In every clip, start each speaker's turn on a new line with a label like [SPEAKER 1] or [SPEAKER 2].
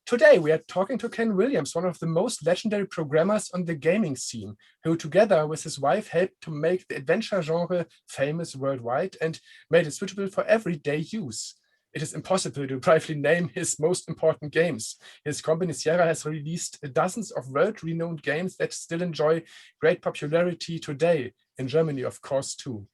[SPEAKER 1] Today, we are talking to Ken Williams, one of the most legendary programmers on the gaming scene, who together with his wife helped to make the adventure genre famous worldwide and made it suitable for everyday use. It is impossible to briefly name his most important games. His company Sierra has released dozens of world-renowned games that still enjoy great popularity today, in Germany, of course, too.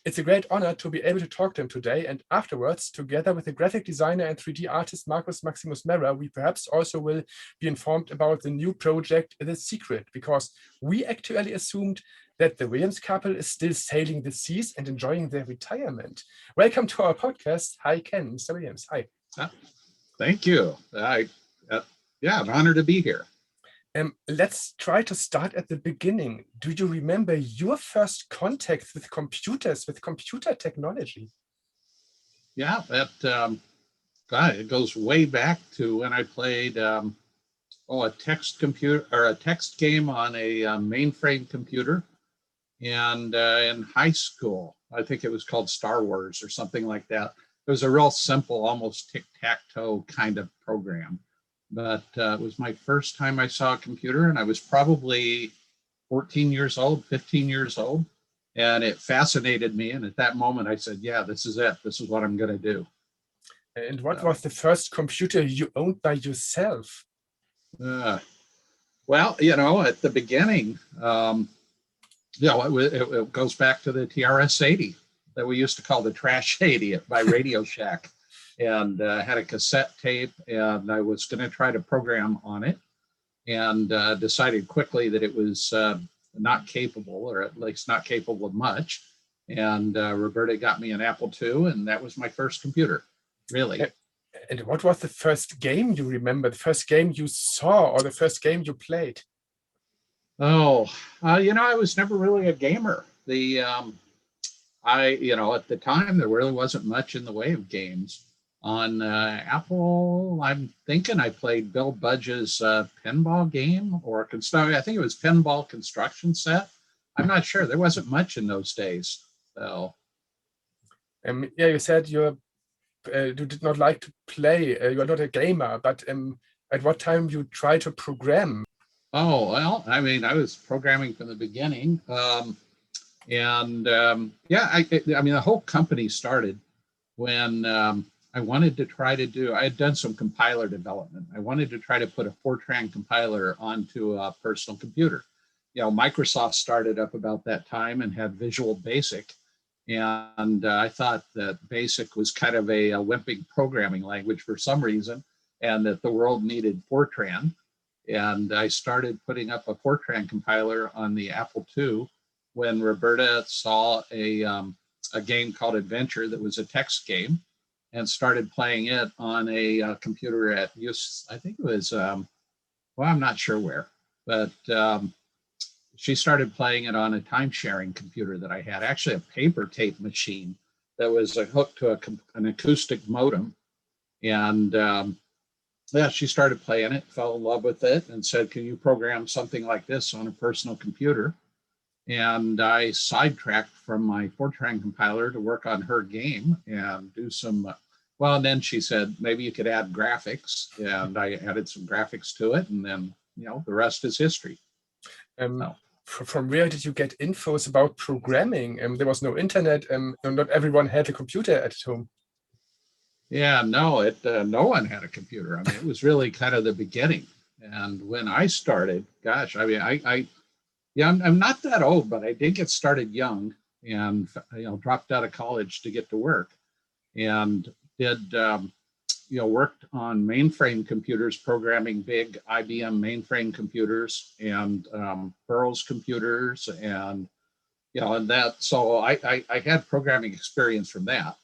[SPEAKER 1] It's a great honor to be able to talk to him today, and afterwards, together with the graphic designer and 3D artist Marcus Maximus Mera, we perhaps also will be informed about the new project, The Secret, because we actually assumed that the Williams couple is still sailing the seas and enjoying their retirement. Welcome to our podcast. Hi, Ken, Mr. Williams. Hi.
[SPEAKER 2] Thank you. Yeah, an honor to be here.
[SPEAKER 1] Let's try to start at the beginning. Do you remember your first contact with computers, with computer technology?
[SPEAKER 2] Yeah, it goes way back to when I played a text game on a mainframe computer, and in high school, I think it was called Star Wars or something like that. It was a real simple, almost tic-tac-toe kind of program. But it was my first time I saw a computer, and I was probably 14 years old, 15 years old, and it fascinated me. And at that moment, I said, yeah, this is it. This is what I'm going to do.
[SPEAKER 1] And what was the first computer you owned by yourself?
[SPEAKER 2] Well, at the beginning, it goes back to the TRS-80 that we used to call the Trash 80 by Radio Shack. And had a cassette tape, and I was going to try to program on it, and decided quickly that it was not capable, or at least not capable of much. And Roberta got me an Apple II, and that was my first computer, really.
[SPEAKER 1] And what was the first game you remember, the first game you saw, or the first game you played?
[SPEAKER 2] I was never really a gamer. At the time, there really wasn't much in the way of games. On Apple, I'm thinking I played Bill Budge's pinball game, I think it was Pinball Construction Set. I'm not sure. There wasn't much in those days. So,
[SPEAKER 1] you said you did not like to play. You're not a gamer, but at what time you try to program?
[SPEAKER 2] Oh, well, I was programming from the beginning. The whole company started when I wanted to try to I had done some compiler development. I wanted to try to put a Fortran compiler onto a personal computer. Microsoft started up about that time and had Visual Basic. And I thought that Basic was kind of a wimpy programming language for some reason, and that the world needed Fortran. And I started putting up a Fortran compiler on the Apple II when Roberta saw a game called Adventure that was a text game, and started playing it on a computer I think it was, I'm not sure where, but she started playing it on a time-sharing computer that I had, actually a paper tape machine that was hooked to an acoustic modem. And she started playing it, fell in love with it, and said, can you program something like this on a personal computer? And I sidetracked from my Fortran compiler to work on her game and do some, and then she said, maybe you could add graphics. And I added some graphics to it. And then, the rest is history.
[SPEAKER 1] From where did you get infos about programming? There was no internet, and not everyone had a computer at home.
[SPEAKER 2] Yeah, no, no one had a computer. It was really kind of the beginning. And when I started, gosh, I'm not that old, but I did get started young, and dropped out of college to get to work, and did worked on mainframe computers, programming big IBM mainframe computers and Burroughs computers, and that. So I had programming experience from that,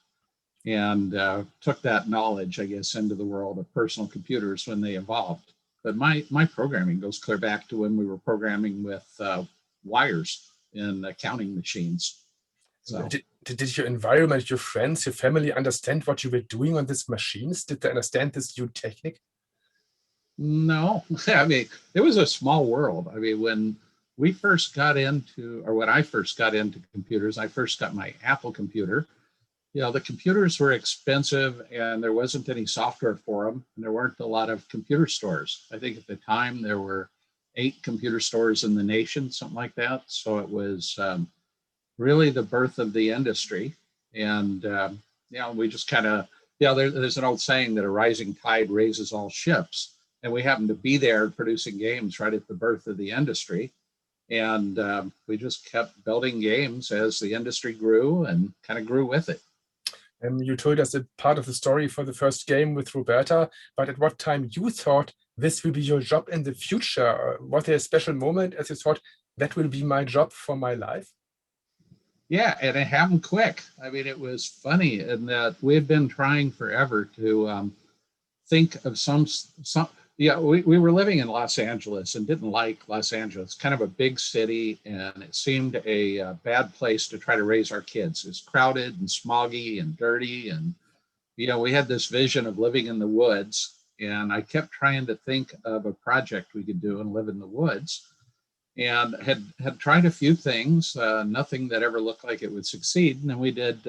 [SPEAKER 2] and took that knowledge, I guess, into the world of personal computers when they evolved. But my programming goes clear back to when we were programming with wires in counting machines. So.
[SPEAKER 1] Did your environment, your friends, your family understand what you were doing on these machines? Did they understand this new technique?
[SPEAKER 2] No, it was a small world. When we first got into, or when I first got into computers, I first got my Apple computer. the computers were expensive and there wasn't any software for them. And there weren't a lot of computer stores. I think at the time there were 8 computer stores in the nation, something like that. So it was really the birth of the industry. And, we just kind of, there's an old saying that a rising tide raises all ships. And we happened to be there producing games right at the birth of the industry. And we just kept building games as the industry grew and kind of grew with it.
[SPEAKER 1] You told us a part of the story for the first game with Roberta, but at what time you thought this will be your job in the future? Was there a special moment as you thought that will be my job for my life?
[SPEAKER 2] Yeah, and it happened quick. I mean, it was funny in that we had been trying forever to think of some. We were living in Los Angeles and didn't like Los Angeles. Kind of a big city, and it seemed a bad place to try to raise our kids. It's crowded and smoggy and dirty, and we had this vision of living in the woods. And I kept trying to think of a project we could do and live in the woods, and had tried a few things, nothing that ever looked like it would succeed. And then we did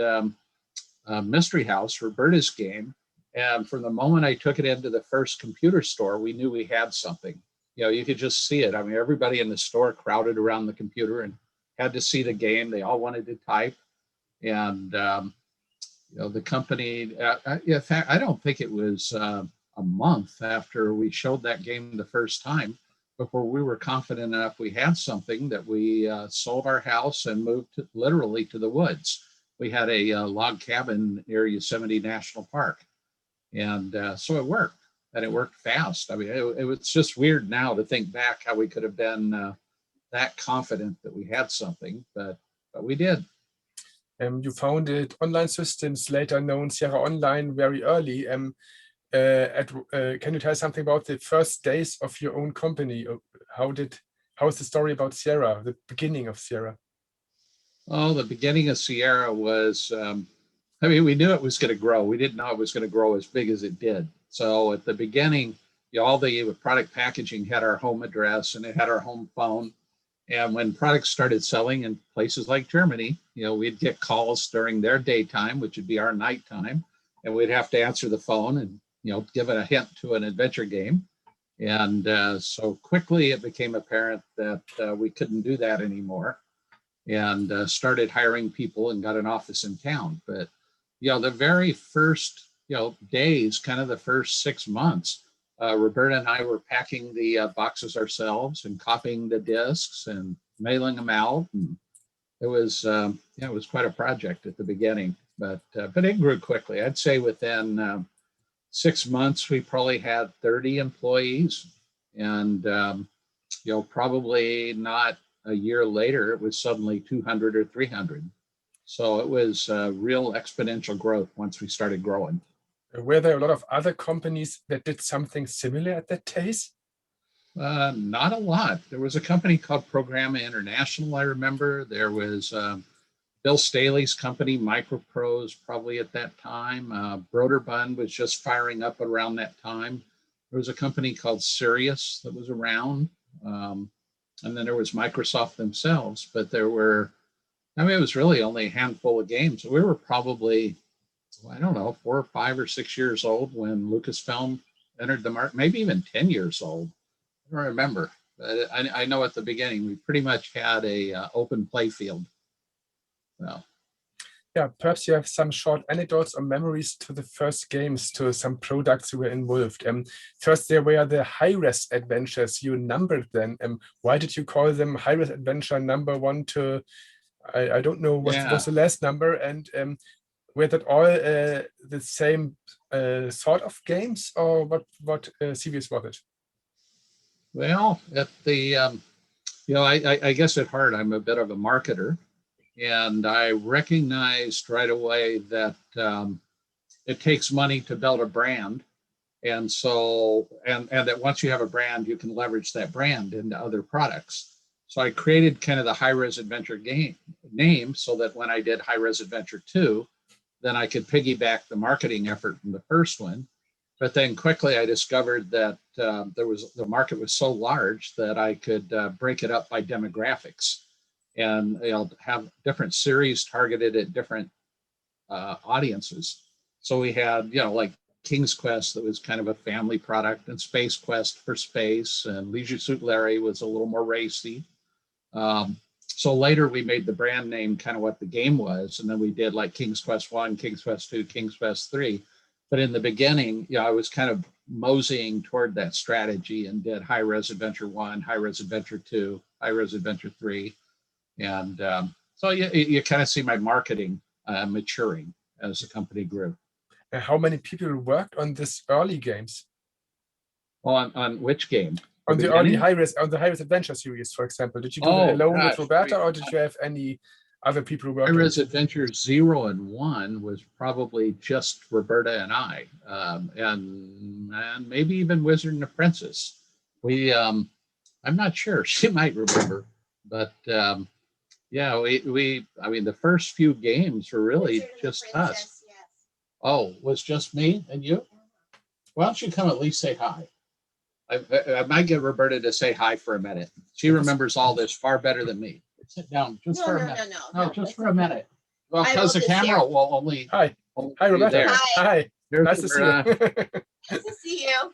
[SPEAKER 2] Mystery House, Roberta's game. And from the moment I took it into the first computer store, we knew we had something. You could just see it. I mean, everybody in the store crowded around the computer and had to see the game. They all wanted to type. And, the company, in fact, I don't think it was a month after we showed that game the first time before we were confident enough we had something that we sold our house and moved literally to the woods. We had a log cabin near Yosemite National Park. And so it worked, and it worked fast. I mean, it was just weird now to think back how we could have been that confident that we had something, but we did.
[SPEAKER 1] You founded online systems, later known Sierra Online, very early. Can you tell us something about the first days of your own company? How is the story about Sierra, the beginning of Sierra?
[SPEAKER 2] Oh, the beginning of Sierra was, we knew it was going to grow. We didn't know it was going to grow as big as it did. So at the beginning, all the product packaging had our home address and it had our home phone. And when products started selling in places like Germany, we'd get calls during their daytime, which would be our nighttime, and we'd have to answer the phone and, give it a hint to an adventure game. And so quickly it became apparent that we couldn't do that anymore, and started hiring people and got an office in town. But, the very first, days, kind of the first 6 months, Roberta and I were packing the boxes ourselves and copying the discs and mailing them out. And it was quite a project at the beginning, but it grew quickly. I'd say within 6 months, we probably had 30 employees, and probably not a year later, it was suddenly 200 or 300. So it was real exponential growth once we started growing.
[SPEAKER 1] Were there a lot of other companies that did something similar at that pace?
[SPEAKER 2] Not a lot. There was a company called Programma International, I remember. There was Bill Staley's company, Microprose, probably at that time. Broderbund was just firing up around that time. There was a company called Sirius that was around. And then there was Microsoft themselves. But it was really only a handful of games. We were probably, 4 or 5 or 6 years old when Lucasfilm entered the market, maybe even 10 years old. I don't remember. But I know at the beginning, we pretty much had a open play field. So.
[SPEAKER 1] Yeah, perhaps you have some short anecdotes or memories to the first games, to some products you were involved. First, there were the high-res adventures. You numbered them. Why did you call them high-res adventure number 1 to, I don't know what was the last number, and were that all the same sort of games, or what series was it?
[SPEAKER 2] Well, at the I guess at heart I'm a bit of a marketer, and I recognized right away that it takes money to build a brand, and so and that once you have a brand, you can leverage that brand into other products. So I created kind of the High Res Adventure game name so that when I did High Res Adventure 2, then I could piggyback the marketing effort from the first one. But then quickly I discovered that the market was so large that I could break it up by demographics and have different series targeted at different audiences. So we had, like King's Quest, that was kind of a family product, and Space Quest for space, and Leisure Suit Larry was a little more racy. So later we made the brand name kind of what the game was, and then we did like King's Quest 1, King's Quest 2, King's Quest 3. But in the beginning, I was kind of moseying toward that strategy and did High Res Adventure 1, High Res Adventure 2, High Res Adventure 3. And so you kind of see my marketing maturing as the company grew.
[SPEAKER 1] And how many people worked on this early games?
[SPEAKER 2] Well, on which game?
[SPEAKER 1] On the early high res adventure series, for example. Did you do it alone with Roberta, or did you have any other people who worked?
[SPEAKER 2] High Res Adventure 0 and 1 was probably just Roberta and I, and maybe even Wizard and Apprentice. We, I'm not sure. She might remember, but yeah, I mean, the first few games were really just us. Yes. Oh, was just me and you? Why don't you come at least say hi? I might get Roberta to say hi for a minute. She remembers all this far better than me. Sit down just for a minute. No, just for a minute. Well, because the camera will only.
[SPEAKER 1] Hi, Roberta. Hi. Nice to see you.
[SPEAKER 3] Nice to see you.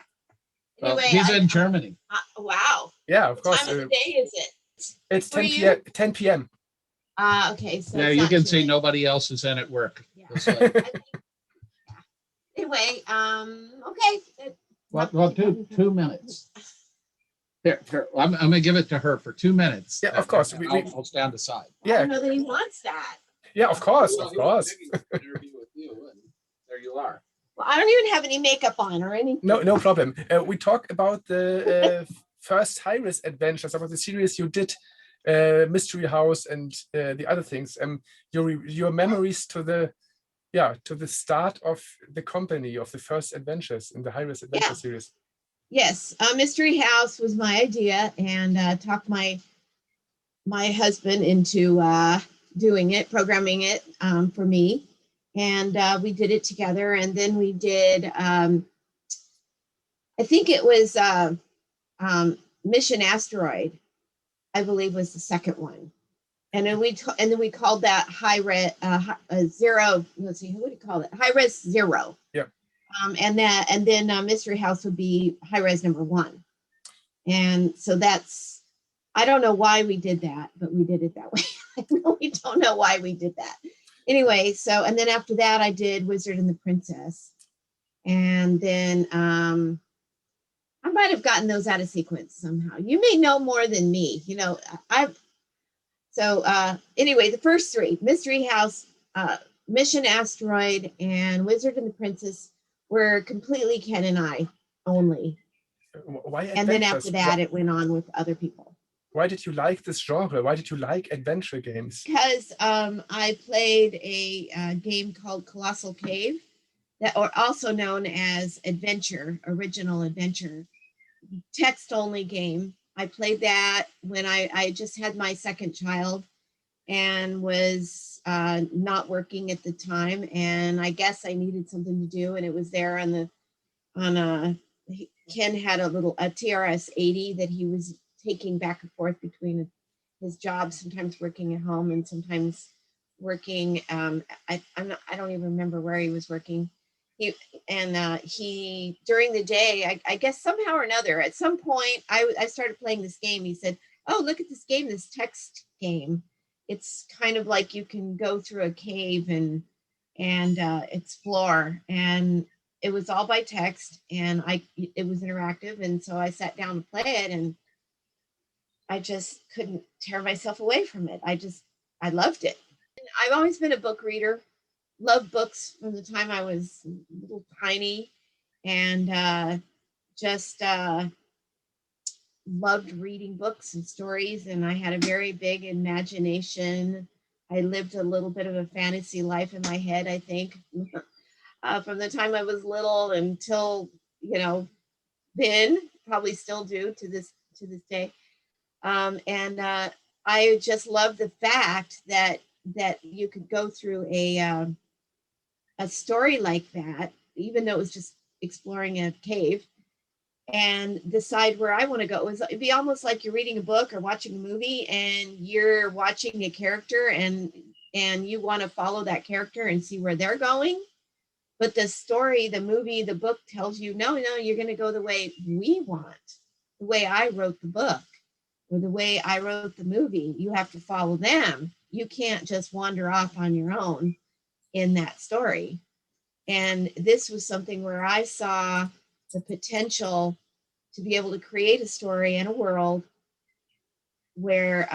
[SPEAKER 2] Anyway, he's in Germany.
[SPEAKER 3] Wow.
[SPEAKER 1] Yeah, of course.
[SPEAKER 3] What time of the day is it?
[SPEAKER 1] It's 10 p.m. 10 p.m.
[SPEAKER 3] Okay. So
[SPEAKER 2] yeah, you can see nobody else is in at work.
[SPEAKER 3] Yeah. Anyway, okay.
[SPEAKER 2] Well, 2 minutes. Here, I'm going to give it to her for 2 minutes.
[SPEAKER 1] Yeah, of course.
[SPEAKER 2] I'll stand aside.
[SPEAKER 1] Yeah.
[SPEAKER 3] I don't know that he wants that.
[SPEAKER 1] Yeah, of course, of course.
[SPEAKER 2] Interview with you, and there you are.
[SPEAKER 3] Well, I don't even have any makeup on or anything.
[SPEAKER 1] No problem. We talked about the first high-res adventures, about the series you did, Mystery House and the other things. Your memories to the start of the company, of the first adventures in the high-res adventure series.
[SPEAKER 3] Yes, Mystery House was my idea, and talked my husband into doing it, programming it for me, and we did it together. And then we did, I think it was Mission Asteroid, I believe was the second one. And then we called that Zero. Let's see, what do you call it? High Res Zero.
[SPEAKER 1] Yeah.
[SPEAKER 3] And then Mystery House would be High Res number 1. And so I don't know why we did that, but we did it that way. I really don't know why we did that. Anyway, and then after that, I did Wizard and the Princess, and then I might have gotten those out of sequence somehow. You may know more than me. Anyway, the first 3, Mystery House, Mission Asteroid, and Wizard and the Princess, were completely Ken and I only.
[SPEAKER 1] Why
[SPEAKER 3] and then after that, it went on with other people.
[SPEAKER 1] Why did you like this genre? Why did you like adventure games?
[SPEAKER 3] Because I played a game called Colossal Cave, or also known as Original Adventure, text-only game. I played that when I just had my second child and was not working at the time, and I guess I needed something to do, and it was there Ken had a TRS-80 that he was taking back and forth between his job, sometimes working at home and sometimes working. I don't even remember where he was working. He during the day, I guess somehow or another, at some point, I started playing this game. He said, "Oh, look at this game, this text game. It's kind of like you can go through a cave and explore." And it was all by text, and it was interactive, and so I sat down to play it, and I just couldn't tear myself away from it. I loved it. I've always been a book reader, loved books from the time I was little tiny, and just loved reading books and stories, and I had a very big imagination. I lived a little bit of a fantasy life in my head, I think. From the time I was little until, then, probably still do to this day. And I just love the fact that you could go through a story like that, even though it was just exploring a cave, and decide where I want to go. It'd be almost like you're reading a book or watching a movie, and you're watching a character, and and you want to follow that character and see where they're going. But the story, the movie, the book tells you, no, you're going to go the way we want, the way I wrote the book or the way I wrote the movie. You have to follow them. You can't just wander off on your own in that story. And this was something where I saw the potential to be able to create a story and a world where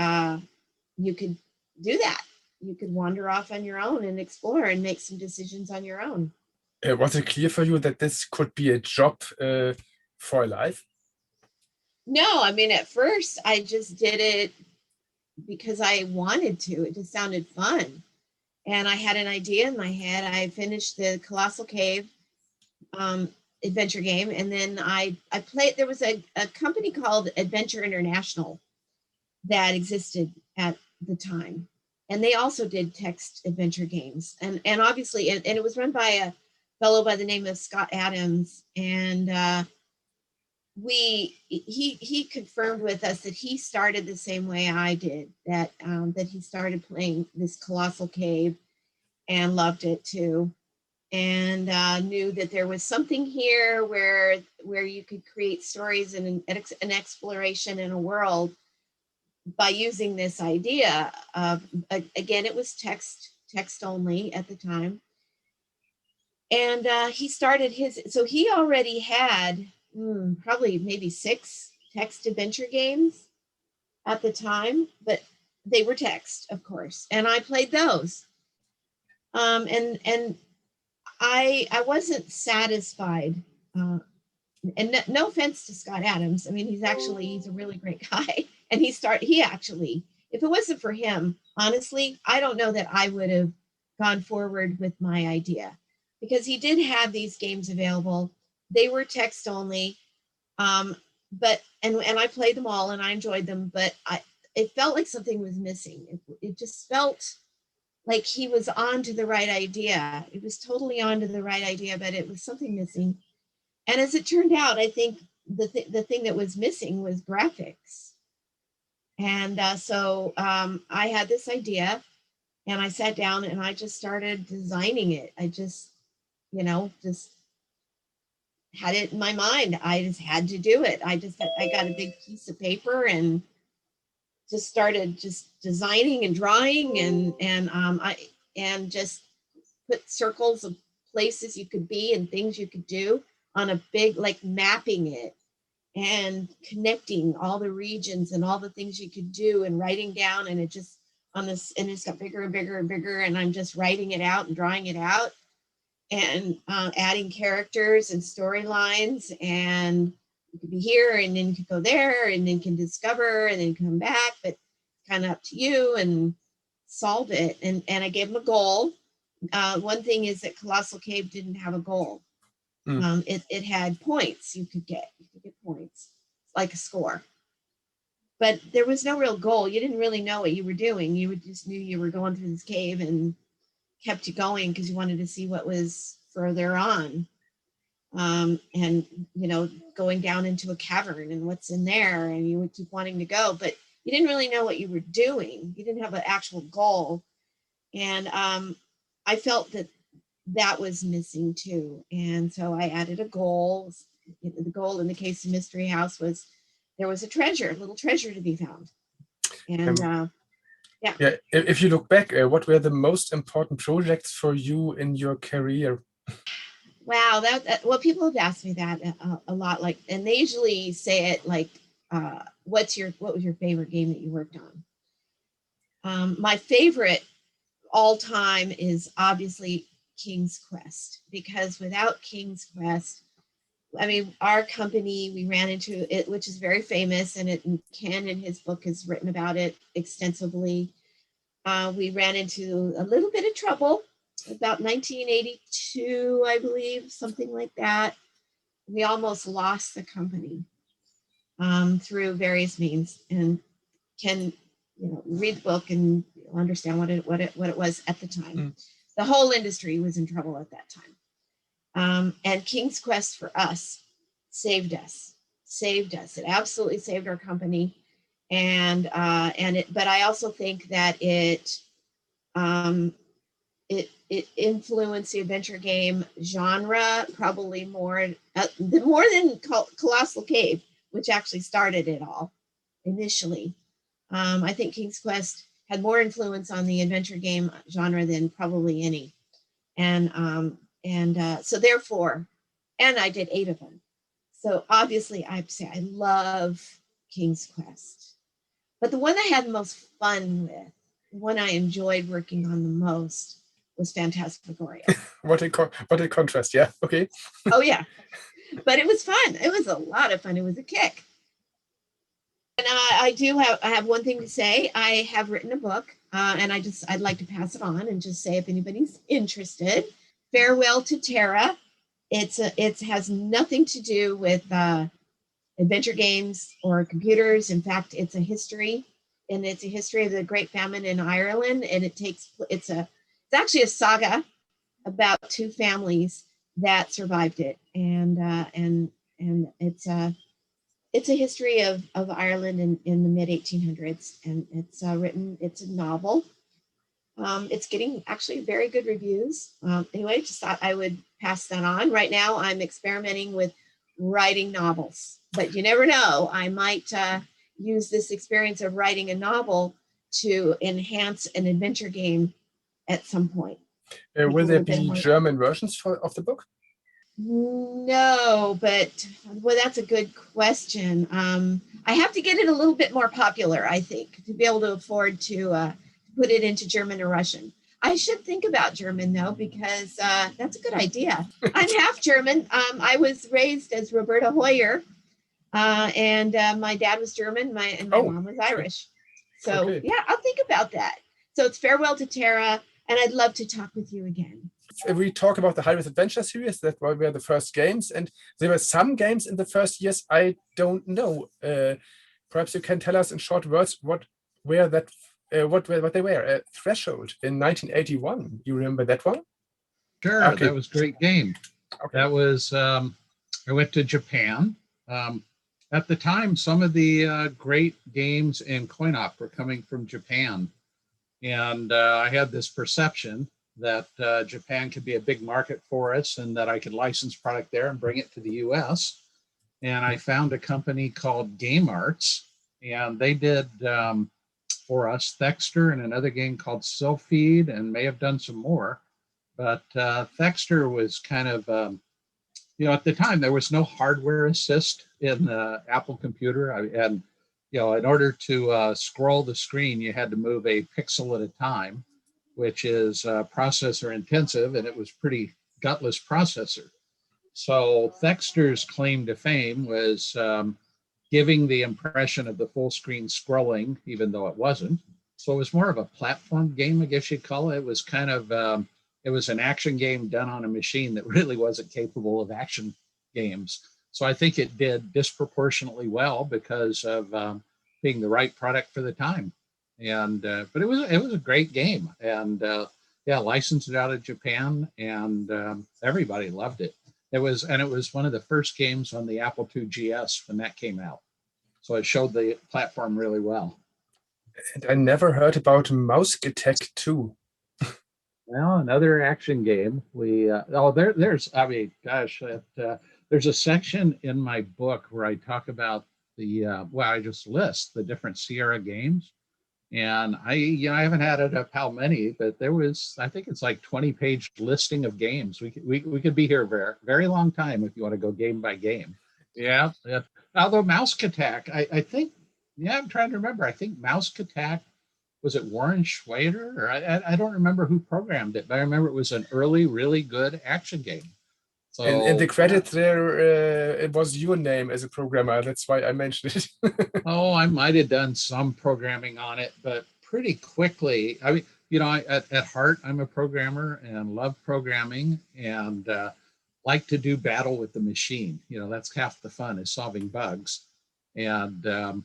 [SPEAKER 3] you could do that. You could wander off on your own and explore and make some decisions on your own.
[SPEAKER 1] Was it clear for you that this could be a job for life?
[SPEAKER 3] No, I mean, at first I just did it because I wanted to. It just sounded fun. And I had an idea in my head. I finished the Colossal Cave adventure game. And then I played, there was a company called Adventure International that existed at the time. And they also did text adventure games. And obviously, and it was run by a fellow by the name of Scott Adams. And he confirmed with us that he started the same way I did, that he started playing this Colossal Cave and loved it too. And knew that there was something here where you could create stories and an exploration in a world by using this idea of, again, it was text only at the time. And he started his, so he already had probably maybe 6 text adventure games at the time, but they were text, of course. And I played those. And I wasn't satisfied. And no offense to Scott Adams. I mean, he's a really great guy. And he actually, if it wasn't for him, honestly, I don't know that I would have gone forward with my idea, because he did have these games available. They were text only. But I played them all and I enjoyed them, but it felt like something was missing. It just felt like he was on to the right idea. It was totally on to the right idea, but it was something missing. And as it turned out, I think the thing that was missing was graphics. And so I had this idea and I sat down and I just started designing it. I just had it in my mind. I just had to do it. I got a big piece of paper and just started just designing and drawing and just put circles of places you could be and things you could do on a big, like mapping it and connecting all the regions and all the things you could do and writing down, and it just it's got bigger and bigger and bigger, and I'm just writing it out and drawing it out and adding characters and storylines, and you could be here and then you could go there and then can discover and then come back, but kind of up to you, and solve it. And I gave them a goal. One thing is that Colossal Cave didn't have a goal. It had points you could get. You could get points, like a score. But there was no real goal. You didn't really know what you were doing. You just knew you were going through this cave and kept you going because you wanted to see what was further on. And, going down into a cavern and what's in there, and you would keep wanting to go, but you didn't really know what you were doing. You didn't have an actual goal. And I felt that was missing too. And so I added a goal. The goal in the case of Mystery House was there was a little treasure to be found. And yeah.
[SPEAKER 1] If you look back, what were the most important projects for you in your career?
[SPEAKER 3] Wow, well, people have asked me that a lot. Like, and they usually say it like, what was your favorite game that you worked on? My favorite all time is obviously King's Quest, because without King's Quest, I mean, our company, we ran into it, which is very famous, and Ken in his book has written about it extensively. We ran into a little bit of trouble about 1982, I believe, something like that. We almost lost the company through various means, and Ken, read the book and understand what it was at the time. The whole industry was in trouble at that time. And King's Quest for us saved us. It absolutely saved our company. But I also think that it It influenced the adventure game genre probably more than Colossal Cave, which actually started it all initially. I think King's Quest had more influence on the adventure game genre than probably any. And so therefore, and I did 8 of them. So obviously I'd say I love King's Quest. But the one I had the most fun with, the one I enjoyed working on the most, was Phantasmagoria.
[SPEAKER 1] What a contrast, yeah, okay.
[SPEAKER 3] Oh yeah, but it was fun. It was a lot of fun. It was a kick. And I have one thing to say. I have written a book, and I'd like to pass it on and just say if anybody's interested, Farewell to Terra. It has nothing to do with adventure games or computers. In fact, it's a history, and it's a history of the Great Famine in Ireland, and it's actually a saga about 2 families that survived it, and it's a history of Ireland in the mid 1800s, and it's a novel. It's getting actually very good reviews. Anyway, just thought I would pass that on. Right now, I'm experimenting with writing novels, but you never know. I might use this experience of writing a novel to enhance an adventure game at some point.
[SPEAKER 1] Will there be German versions of the book?
[SPEAKER 3] No, but that's a good question. I have to get it a little bit more popular, I think, to be able to afford to put it into German or Russian. I should think about German, though, because that's a good idea. I'm half German. I was raised as Roberta Hoyer, and my dad was German, and my mom was Irish. So, okay. Yeah, I'll think about that. So it's Farewell to Terra, and I'd love to talk with you again.
[SPEAKER 1] We talk about the High-Res Adventure series, that were the first games, and there were some games in the first years I don't know. Perhaps you can tell us in short words what they were. Threshold in 1981. You remember that one?
[SPEAKER 2] Sure, okay. That was a great game. Okay. That was, I went to Japan. At the time, some of the great games in coin-op were coming from Japan. And I had this perception that Japan could be a big market for us and that I could license product there and bring it to the US. And I found a company called Game Arts, and they did for us Thexter and another game called Sylpheed, and may have done some more. But Thexter was kind of, at the time there was no hardware assist in the Apple computer. And in order to scroll the screen, you had to move a pixel at a time, which is processor intensive, and it was pretty gutless processor. So Thexter's claim to fame was giving the impression of the full screen scrolling, even though it wasn't. So it was more of a platform game, I guess you'd call it. It was kind of, it was an action game done on a machine that really wasn't capable of action games. So I think it did disproportionately well because of being the right product for the time. And but it was a great game, and licensed it out of Japan, and everybody loved it. It was one of the first games on the Apple II GS when that came out, so it showed the platform really well.
[SPEAKER 1] And I never heard about Mouse Attack 2.
[SPEAKER 2] Well, another action game. There's a section in my book where I talk about I just list the different Sierra games. And I haven't had it up how many, but there was, I think it's like 20-page listing of games. We could be here a very, very long time if you want to go game by game. Yeah. Although Mouse Attack, I think, I'm trying to remember. I think Mouse Attack, was it Warren Schwader? Or I don't remember who programmed it, but I remember it was an early, really good action game. So,
[SPEAKER 1] in the credits there, it was your name as a programmer. That's why I mentioned it.
[SPEAKER 2] Oh, I might have done some programming on it, but pretty quickly. I mean, at heart, I'm a programmer and love programming and like to do battle with the machine. That's half the fun, is solving bugs. And I'm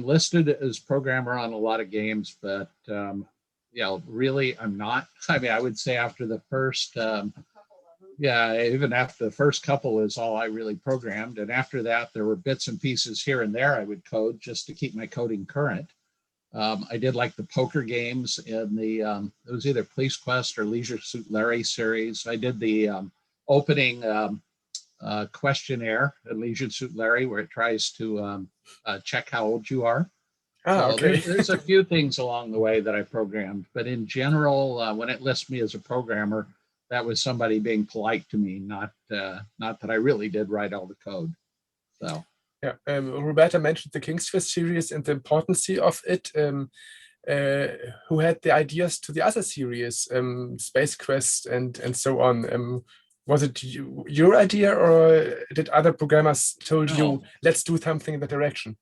[SPEAKER 2] listed as programmer on a lot of games, but really, I'm not. I mean, I would say after the first. Even after the first couple is all I really programmed. And after that, there were bits and pieces here and there I would code just to keep my coding current. I did like the poker games in the, it was either Police Quest or Leisure Suit Larry series. I did the opening questionnaire at Leisure Suit Larry, where it tries to check how old you are. So
[SPEAKER 1] Okay.
[SPEAKER 2] there's a few things along the way that I programmed, but in general, when it lists me as a programmer, that was somebody being polite to me, not that I really did write all the code. So
[SPEAKER 1] Yeah, Roberta mentioned the King's Quest series and the importance of it. Who had the ideas to the other series, Space Quest and so on? Was it your idea, or did other programmers told
[SPEAKER 2] no.
[SPEAKER 1] you, let's do something in that direction?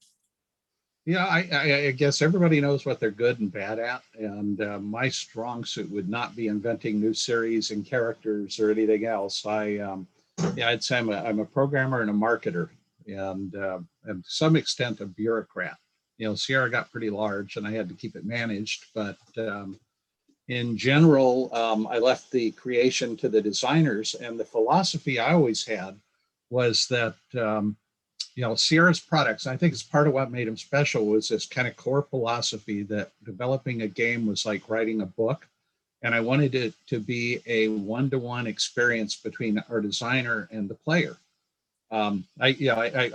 [SPEAKER 2] Yeah, I guess everybody knows what they're good and bad at, and my strong suit would not be inventing new series and characters or anything else. I'd say I'm a programmer and a marketer, and to some extent a bureaucrat. Sierra got pretty large, and I had to keep it managed. But in general, I left the creation to the designers, and the philosophy I always had was that. Sierra's products, I think it's part of what made them special, was this kind of core philosophy that developing a game was like writing a book. And I wanted it to be a one-to-one experience between our designer and the player. I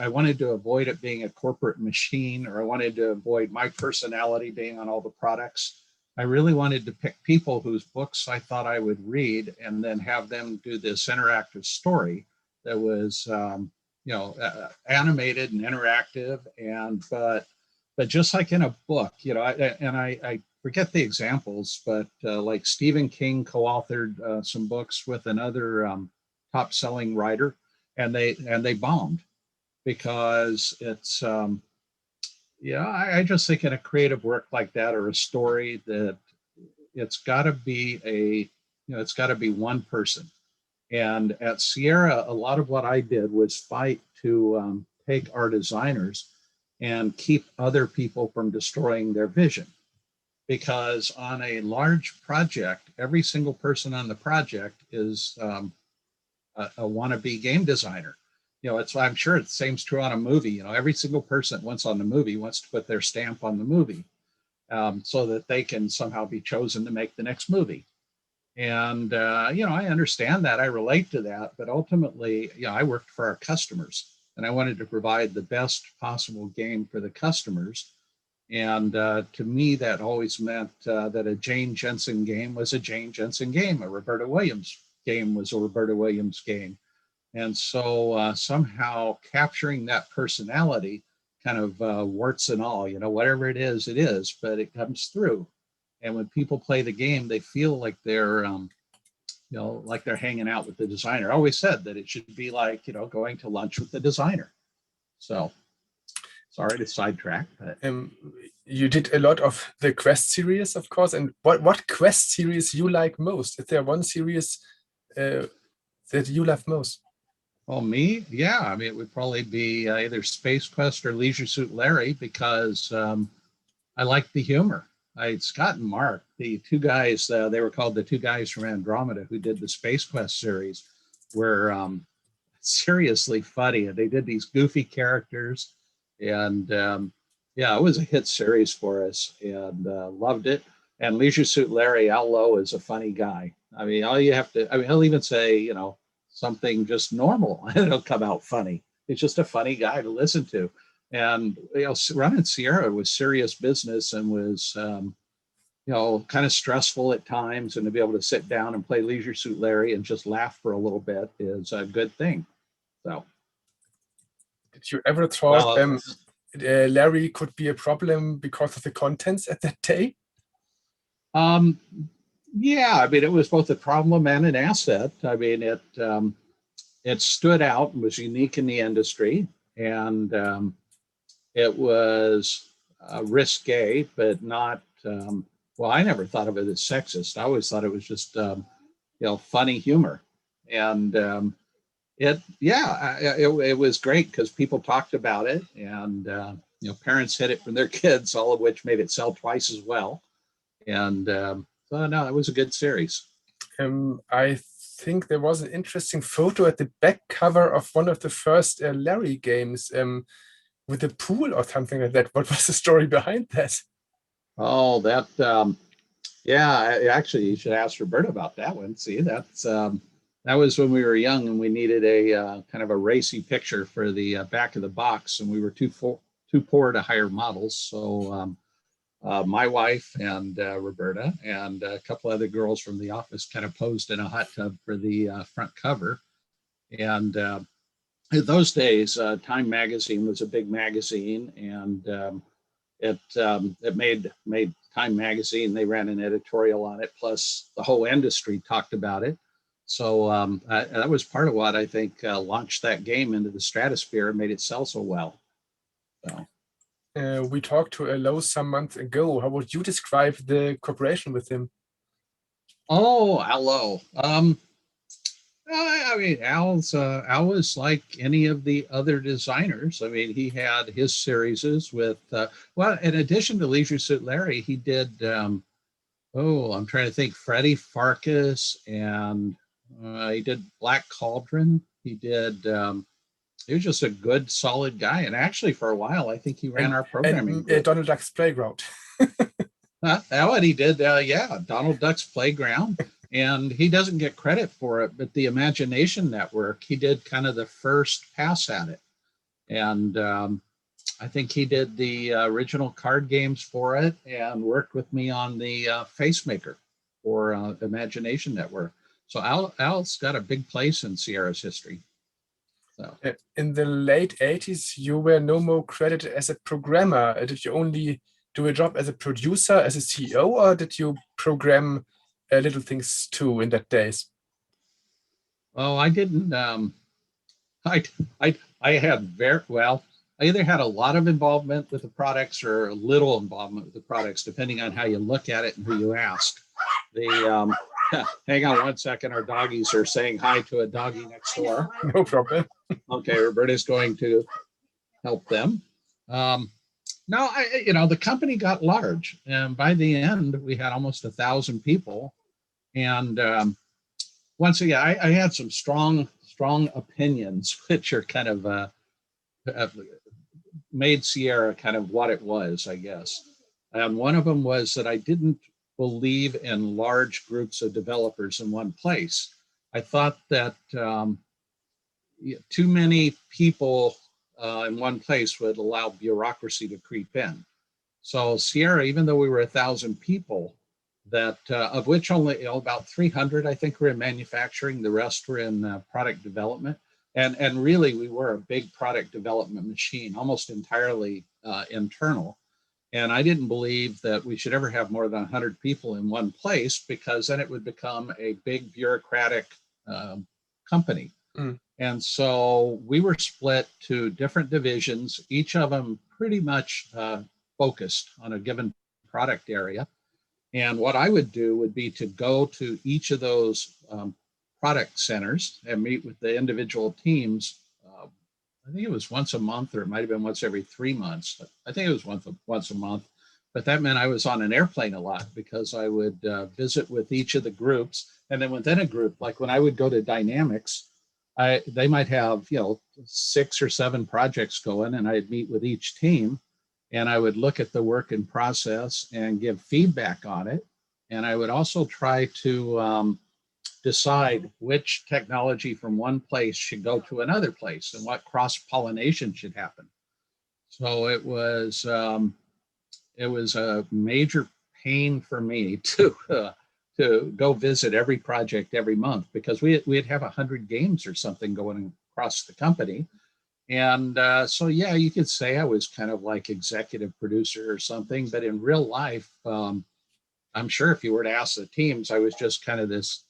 [SPEAKER 2] wanted to avoid it being a corporate machine, or I wanted to avoid my personality being on all the products. I really wanted to pick people whose books I thought I would read and then have them do this interactive story that was animated and interactive, but just like in a book, I forget the examples, but like Stephen King co-authored some books with another top-selling writer, and they bombed because it's I just think in a creative work like that, or a story, that it's got to be it's got to be one person. And at Sierra, a lot of what I did was fight to take our designers and keep other people from destroying their vision. Because on a large project, every single person on the project is a wannabe game designer. I'm sure the same's true on a movie. Every single person once on the movie wants to put their stamp on the movie, so that they can somehow be chosen to make the next movie. And, I understand that, I relate to that, but ultimately, I worked for our customers, and I wanted to provide the best possible game for the customers. And to me, that always meant that a Jane Jensen game was a Jane Jensen game, a Roberta Williams game was a Roberta Williams game. And so somehow capturing that personality, kind of warts and all, whatever it is, but it comes through. And when people play the game, they feel like they're, like they're hanging out with the designer. I always said that it should be like, going to lunch with the designer. So, sorry to sidetrack. But
[SPEAKER 1] you did a lot of the Quest series, of course. And what Quest series you like most? Is there one series that you love most?
[SPEAKER 2] Well, me, yeah. I mean, it would probably be either Space Quest or Leisure Suit Larry, because I like the humor. Scott and Mark, the two guys, they were called the two guys from Andromeda who did the Space Quest series, were seriously funny. And they did these goofy characters. And it was a hit series for us, and loved it. And Leisure Suit Larry, Al Lowe is a funny guy. I mean, he'll even say, something just normal, and it'll come out funny. He's just a funny guy to listen to. And running Sierra was serious business, and was kind of stressful at times, and to be able to sit down and play Leisure Suit Larry and just laugh for a little bit is a good thing. So,
[SPEAKER 1] did you ever thought Larry could be a problem because of the contents at that day?
[SPEAKER 2] Yeah, I mean, it was both a problem and an asset. I mean, it stood out and was unique in the industry, and it was risque, but not. I never thought of it as sexist. I always thought it was just funny humor, and it was great because people talked about it, and parents hid it from their kids, all of which made it sell twice as well. And so no, it was a good series.
[SPEAKER 1] I think there was an interesting photo at the back cover of one of the first Larry games with a pool or something like that. What was the story behind that?
[SPEAKER 2] Oh, actually, you should ask Roberta about that one. See, that was when we were young and we needed a kind of a racy picture for the back of the box, and we were too poor to hire models. So my wife and Roberta and a couple other girls from the office kind of posed in a hot tub for the front cover. And in those days, Time Magazine was a big magazine, and it made Time Magazine. They ran an editorial on it. Plus, the whole industry talked about it. So that was part of what I think launched that game into the stratosphere and made it sell so well. So.
[SPEAKER 1] We talked to Alo some months ago. How would you describe the cooperation with him?
[SPEAKER 2] Oh, Alo. I mean, Al was like any of the other designers. I mean, he had his series with, in addition to Leisure Suit Larry, he did, I'm trying to think, Freddie Farkas, and he did Black Cauldron. He was just a good, solid guy. And actually, for a while, I think he ran our programming group.
[SPEAKER 1] Donald Duck's Playground.
[SPEAKER 2] That what he did, Donald Duck's Playground. And he doesn't get credit for it, but the Imagination Network, he did kind of the first pass at it. And I think he did the original card games for it and worked with me on the Face Maker for Imagination Network. So Al's got a big place in Sierra's history. So.
[SPEAKER 1] In the late 80s, you were no more credited as a programmer. Did you only do a job as a producer, as a CEO, or did you program little things too in that days?
[SPEAKER 2] Oh, I didn't. I had I either had a lot of involvement with the products or a little involvement with the products, depending on how you look at it and who you ask. Hang on one second. Our doggies are saying hi to a doggie next door.
[SPEAKER 1] No problem.
[SPEAKER 2] Okay, Roberta's going to help them. No, the company got large, and by the end, we had almost 1,000 people. And once again, I had some strong opinions, which are kind of made Sierra kind of what it was, I guess. And one of them was that I didn't believe in large groups of developers in one place. I thought that too many people in one place would allow bureaucracy to creep in. So Sierra, even though we were 1,000 people, that of which only about 300, I think, were in manufacturing, the rest were in product development. And really, we were a big product development machine, almost entirely internal. And I didn't believe that we should ever have more than 100 people in one place, because then it would become a big bureaucratic company. Mm. And so we were split to different divisions, each of them pretty much focused on a given product area. And what I would do would be to go to each of those product centers and meet with the individual teams. I think it was once a month, or it might have been once every 3 months. I think it was once a month. But that meant I was on an airplane a lot, because I would visit with each of the groups. And then within a group, like when I would go to Dynamics, they might have 6 or 7 projects going, and I'd meet with each team. And I would look at the work in process and give feedback on it. And I would also try to decide which technology from one place should go to another place and what cross-pollination should happen. So it was a major pain for me to go visit every project every month, because we'd have 100 games or something going across the company. And so, yeah, you could say I was kind of like executive producer or something, but in real life, I'm sure if you were to ask the teams, I was just kind of this,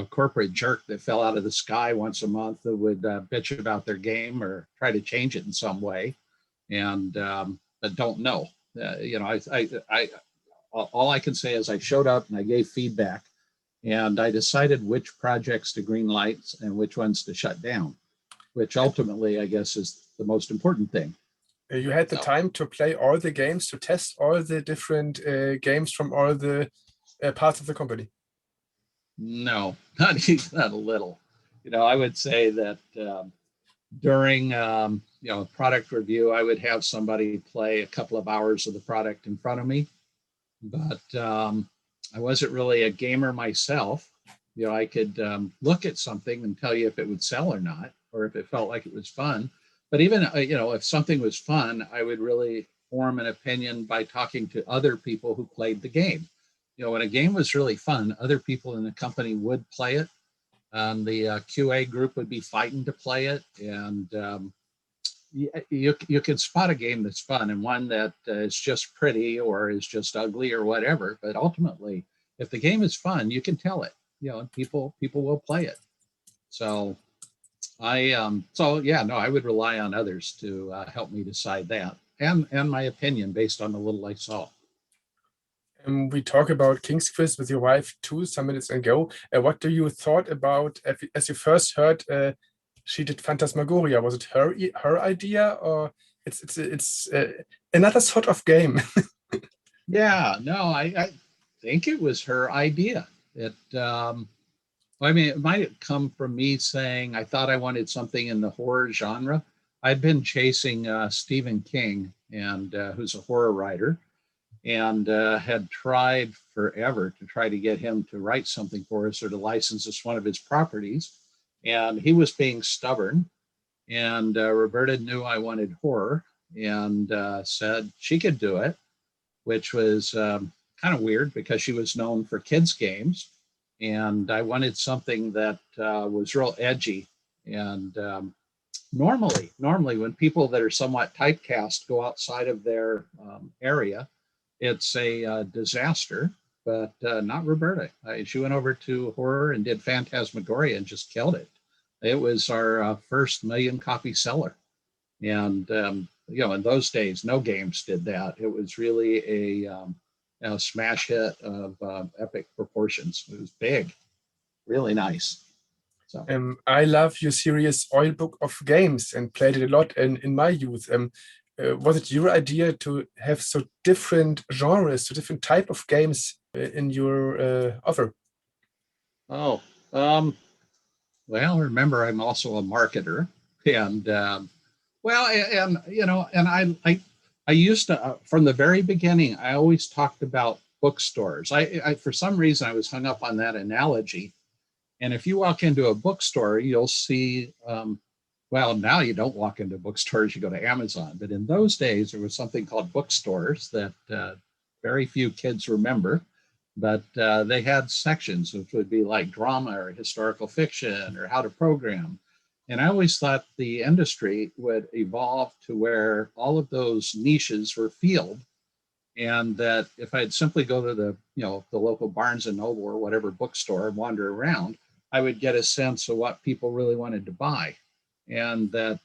[SPEAKER 2] corporate jerk that fell out of the sky once a month that would bitch about their game or try to change it in some way, and but don't know. All I can say is I showed up and I gave feedback, and I decided which projects to green light and which ones to shut down, which ultimately, I guess, is the most important thing.
[SPEAKER 1] You had the time to play all the games, to test all the different games from all the parts of the company.
[SPEAKER 2] No, not a little. I would say that during product review, I would have somebody play a couple of hours of the product in front of me. but I wasn't really a gamer myself. I could look at something and tell you if it would sell or not, or if it felt like it was fun. But even, if something was fun, I would really form an opinion by talking to other people who played the game. When a game was really fun, other people in the company would play it. The QA group would be fighting to play it. And you can spot a game that's fun and one that is just pretty or is just ugly or whatever. But ultimately, if the game is fun, you can tell it. And people will play it. So I would rely on others to help me decide that and my opinion based on the little I saw.
[SPEAKER 1] We talk about King's Quiz with your wife too some minutes ago. What do you thought about as you first heard she did Phantasmagoria? Was it her idea, or it's another sort of game?
[SPEAKER 2] Yeah, no, I think it was her idea. It might have come from me saying I thought I wanted something in the horror genre. I'd been chasing Stephen King, and who's a horror writer, and had tried forever to try to get him to write something for us or to license us one of his properties. And he was being stubborn. And Roberta knew I wanted horror and said she could do it, which was kind of weird because she was known for kids' games. And I wanted something that was real edgy. And normally, when people that are somewhat typecast go outside of their area, it's a disaster, but not Roberta. She went over to horror and did Phantasmagoria and just killed it. It was our first 1 million copy seller. And, in those days, no games did that. It was really a smash hit of epic proportions. It was big, really nice. So.
[SPEAKER 1] I love your series Oil Book of Games and played it a lot in my youth. Was it your idea to have so different genres, so different type of games in your offer?
[SPEAKER 2] Oh, well, remember, I'm also a marketer, and I used to from the very beginning. I always talked about bookstores. I for some reason I was hung up on that analogy. And if you walk into a bookstore, you'll see. Well, now you don't walk into bookstores; you go to Amazon. But in those days, there was something called bookstores that very few kids remember. But they had sections, which would be like drama or historical fiction or how to program. And I always thought the industry would evolve to where all of those niches were filled, and that if I'd simply go to the local Barnes and Noble or whatever bookstore and wander around, I would get a sense of what people really wanted to buy. And that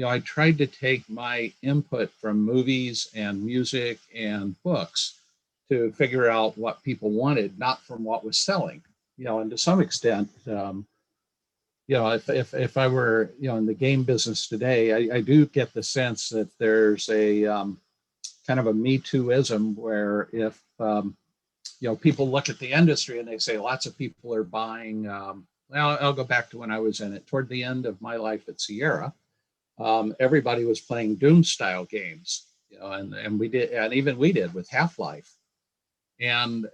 [SPEAKER 2] I tried to take my input from movies and music and books to figure out what people wanted, not from what was selling. And to some extent, if I were in the game business today, I do get the sense that there's a kind of a Me Too-ism where if people look at the industry and they say lots of people are buying. Well, I'll go back to when I was in it. Toward the end of my life at Sierra, everybody was playing Doom style games, and we did, and even we did with Half-Life. And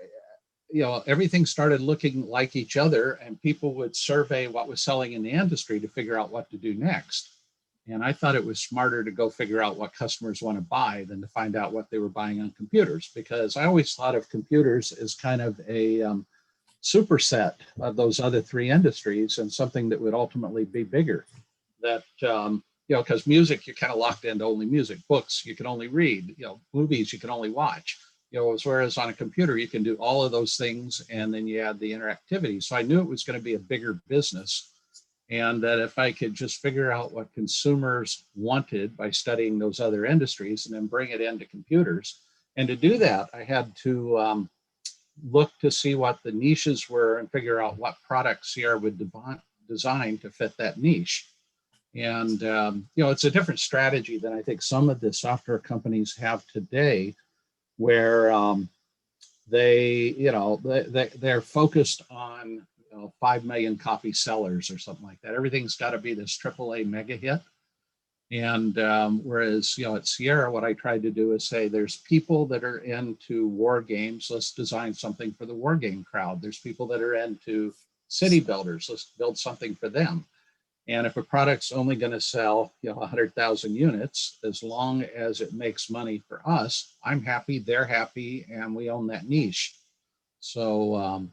[SPEAKER 2] everything started looking like each other, and people would survey what was selling in the industry to figure out what to do next. And I thought it was smarter to go figure out what customers want to buy than to find out what they were buying on computers, because I always thought of computers as kind of a superset of those other three industries and something that would ultimately be bigger. That because music, you're kind of locked into only music. Books, you can only read. Movies, you can only watch. Whereas on a computer, you can do all of those things, and then you add the interactivity. So I knew it was going to be a bigger business, and that if I could just figure out what consumers wanted by studying those other industries and then bring it into computers. And to do that, I had to look to see what the niches were and figure out what products Sierra would design to fit that niche. And, it's a different strategy than I think some of the software companies have today, where they're focused on 5 million copy sellers or something like that. Everything's got to be this AAA mega hit. And whereas, at Sierra, what I tried to do is say, there's people that are into war games. Let's design something for the war game crowd. There's people that are into city builders. Let's build something for them. And if a product's only going to sell, 100,000 units, as long as it makes money for us, I'm happy, they're happy, and we own that niche. So,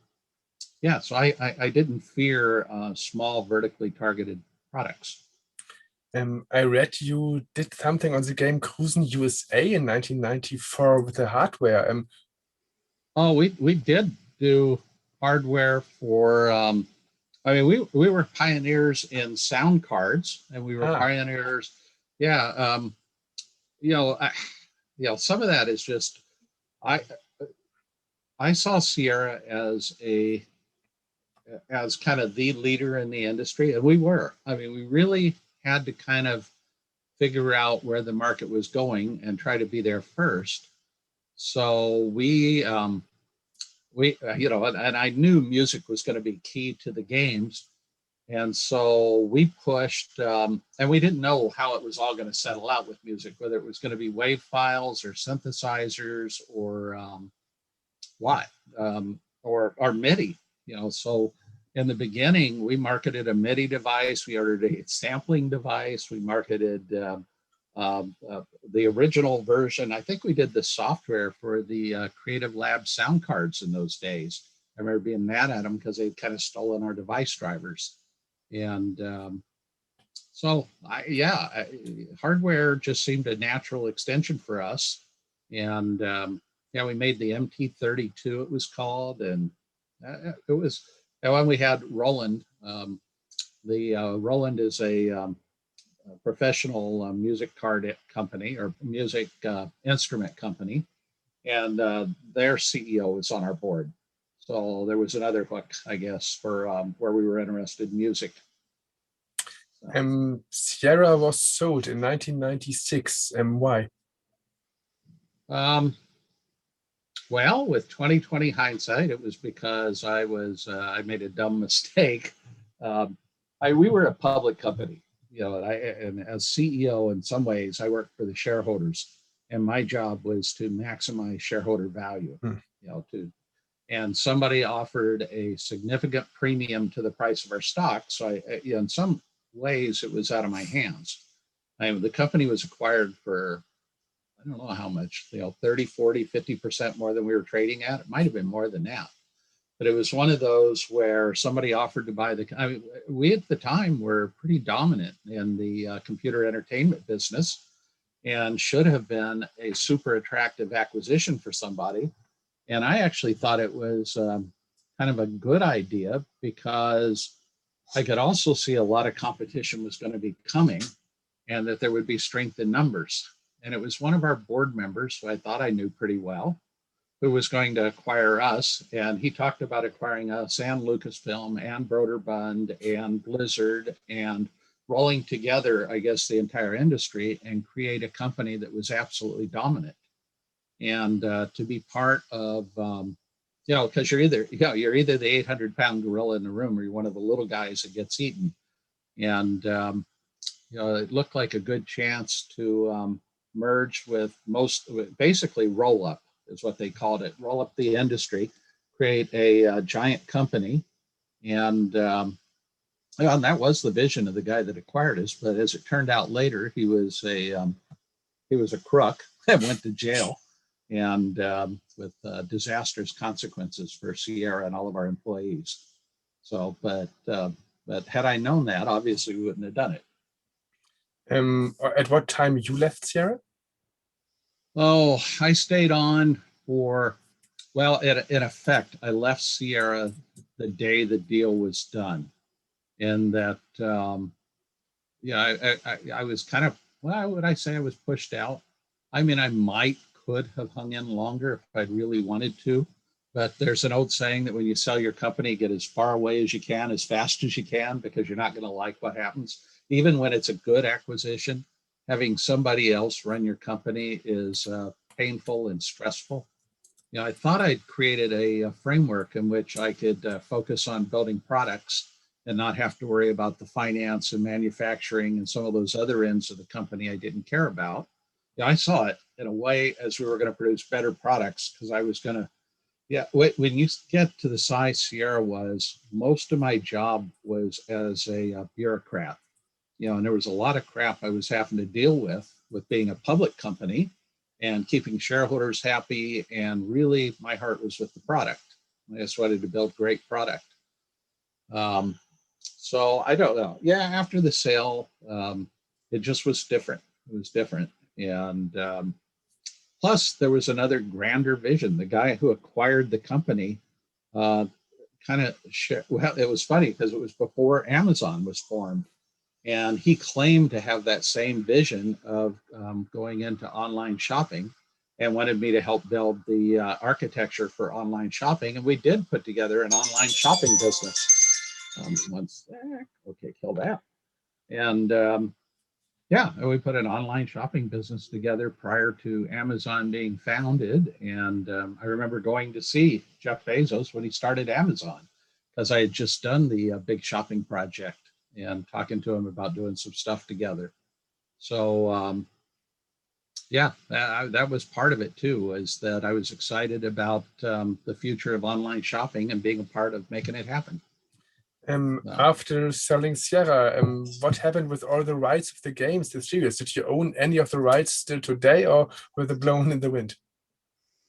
[SPEAKER 2] so I didn't fear small vertically targeted products.
[SPEAKER 1] I read you did something on the game Cruising USA in 1994 with the hardware.
[SPEAKER 2] Oh, we did do hardware for. We were pioneers in sound cards, and we were pioneers. Yeah, some of that is just I saw Sierra as kind of the leader in the industry, and we were. We really had to kind of figure out where the market was going and try to be there first. So and I knew music was going to be key to the games. And so we pushed, and we didn't know how it was all going to settle out with music, whether it was going to be WAV files or synthesizers or or MIDI, So in the beginning, we marketed a MIDI device. We ordered a sampling device. We marketed the original version. I think we did the software for the Creative Lab sound cards in those days. I remember being mad at them because they'd kind of stolen our device drivers. And hardware just seemed a natural extension for us. And we made the MT32, it was called, and it was. And when we had Roland, Roland is a professional music card company or music instrument company, and their CEO was on our board. So there was another hook, I guess, for where we were interested in music.
[SPEAKER 1] Sierra was sold in 1996. Why?
[SPEAKER 2] Well, with 2020 hindsight, it was because I made a dumb mistake. We were a public company, and as CEO, in some ways, I worked for the shareholders, and my job was to maximize shareholder value. And somebody offered a significant premium to the price of our stock. So in some ways, it was out of my hands. The company was acquired for, I don't know how much, 30, 40, 50% more than we were trading at. It might have been more than that. But it was one of those where somebody offered to buy we at the time were pretty dominant in the computer entertainment business and should have been a super attractive acquisition for somebody. And I actually thought it was kind of a good idea because I could also see a lot of competition was going to be coming and that there would be strength in numbers. And it was one of our board members who I thought I knew pretty well, who was going to acquire us. And he talked about acquiring us and Lucasfilm and Broderbund and Blizzard and rolling together, I guess, the entire industry and create a company that was absolutely dominant. And to be part of, because you're either the 800-pound gorilla in the room or you're one of the little guys that gets eaten. And, it looked like a good chance to merge with basically roll up is what they called it, roll up the industry, create a giant company. And that was the vision of the guy that acquired us. But as it turned out later, he was a crook and went to jail. And with disastrous consequences for Sierra and all of our employees. So, but had I known that, obviously we wouldn't have done it.
[SPEAKER 1] At what time you left Sierra?
[SPEAKER 2] Oh, I stayed on for, in effect, I left Sierra the day the deal was done. And that, I was kind of, would I say I was pushed out? I could have hung in longer if I'd really wanted to. But there's an old saying that when you sell your company, get as far away as you can, as fast as you can, because you're not going to like what happens. Even when it's a good acquisition, having somebody else run your company is painful and stressful. I thought I'd created a framework in which I could focus on building products and not have to worry about the finance and manufacturing and some of those other ends of the company I didn't care about. Yeah, I saw it in a way as we were going to produce better products, because I was going to, when you get to the size Sierra was, most of my job was as a bureaucrat, and there was a lot of crap I was having to deal with being a public company and keeping shareholders happy. And really, my heart was with the product. I just wanted to build great product. So I don't know. Yeah, after the sale, it just was different. It was different. And plus, there was another grander vision. The guy who acquired the company well, it was funny because it was before Amazon was formed. And he claimed to have that same vision of going into online shopping, and wanted me to help build the architecture for online shopping. And we did put together an online shopping business. One sec. Okay, kill that. And we put an online shopping business together prior to Amazon being founded. And I remember going to see Jeff Bezos when he started Amazon, because I had just done the big shopping project and talking to him about doing some stuff together. So that was part of it too, was that I was excited about the future of online shopping and being a part of making it happen.
[SPEAKER 1] After selling Sierra, what happened with all the rights of the games, the series? Did you own any of the rights still today, or were they blown in the wind?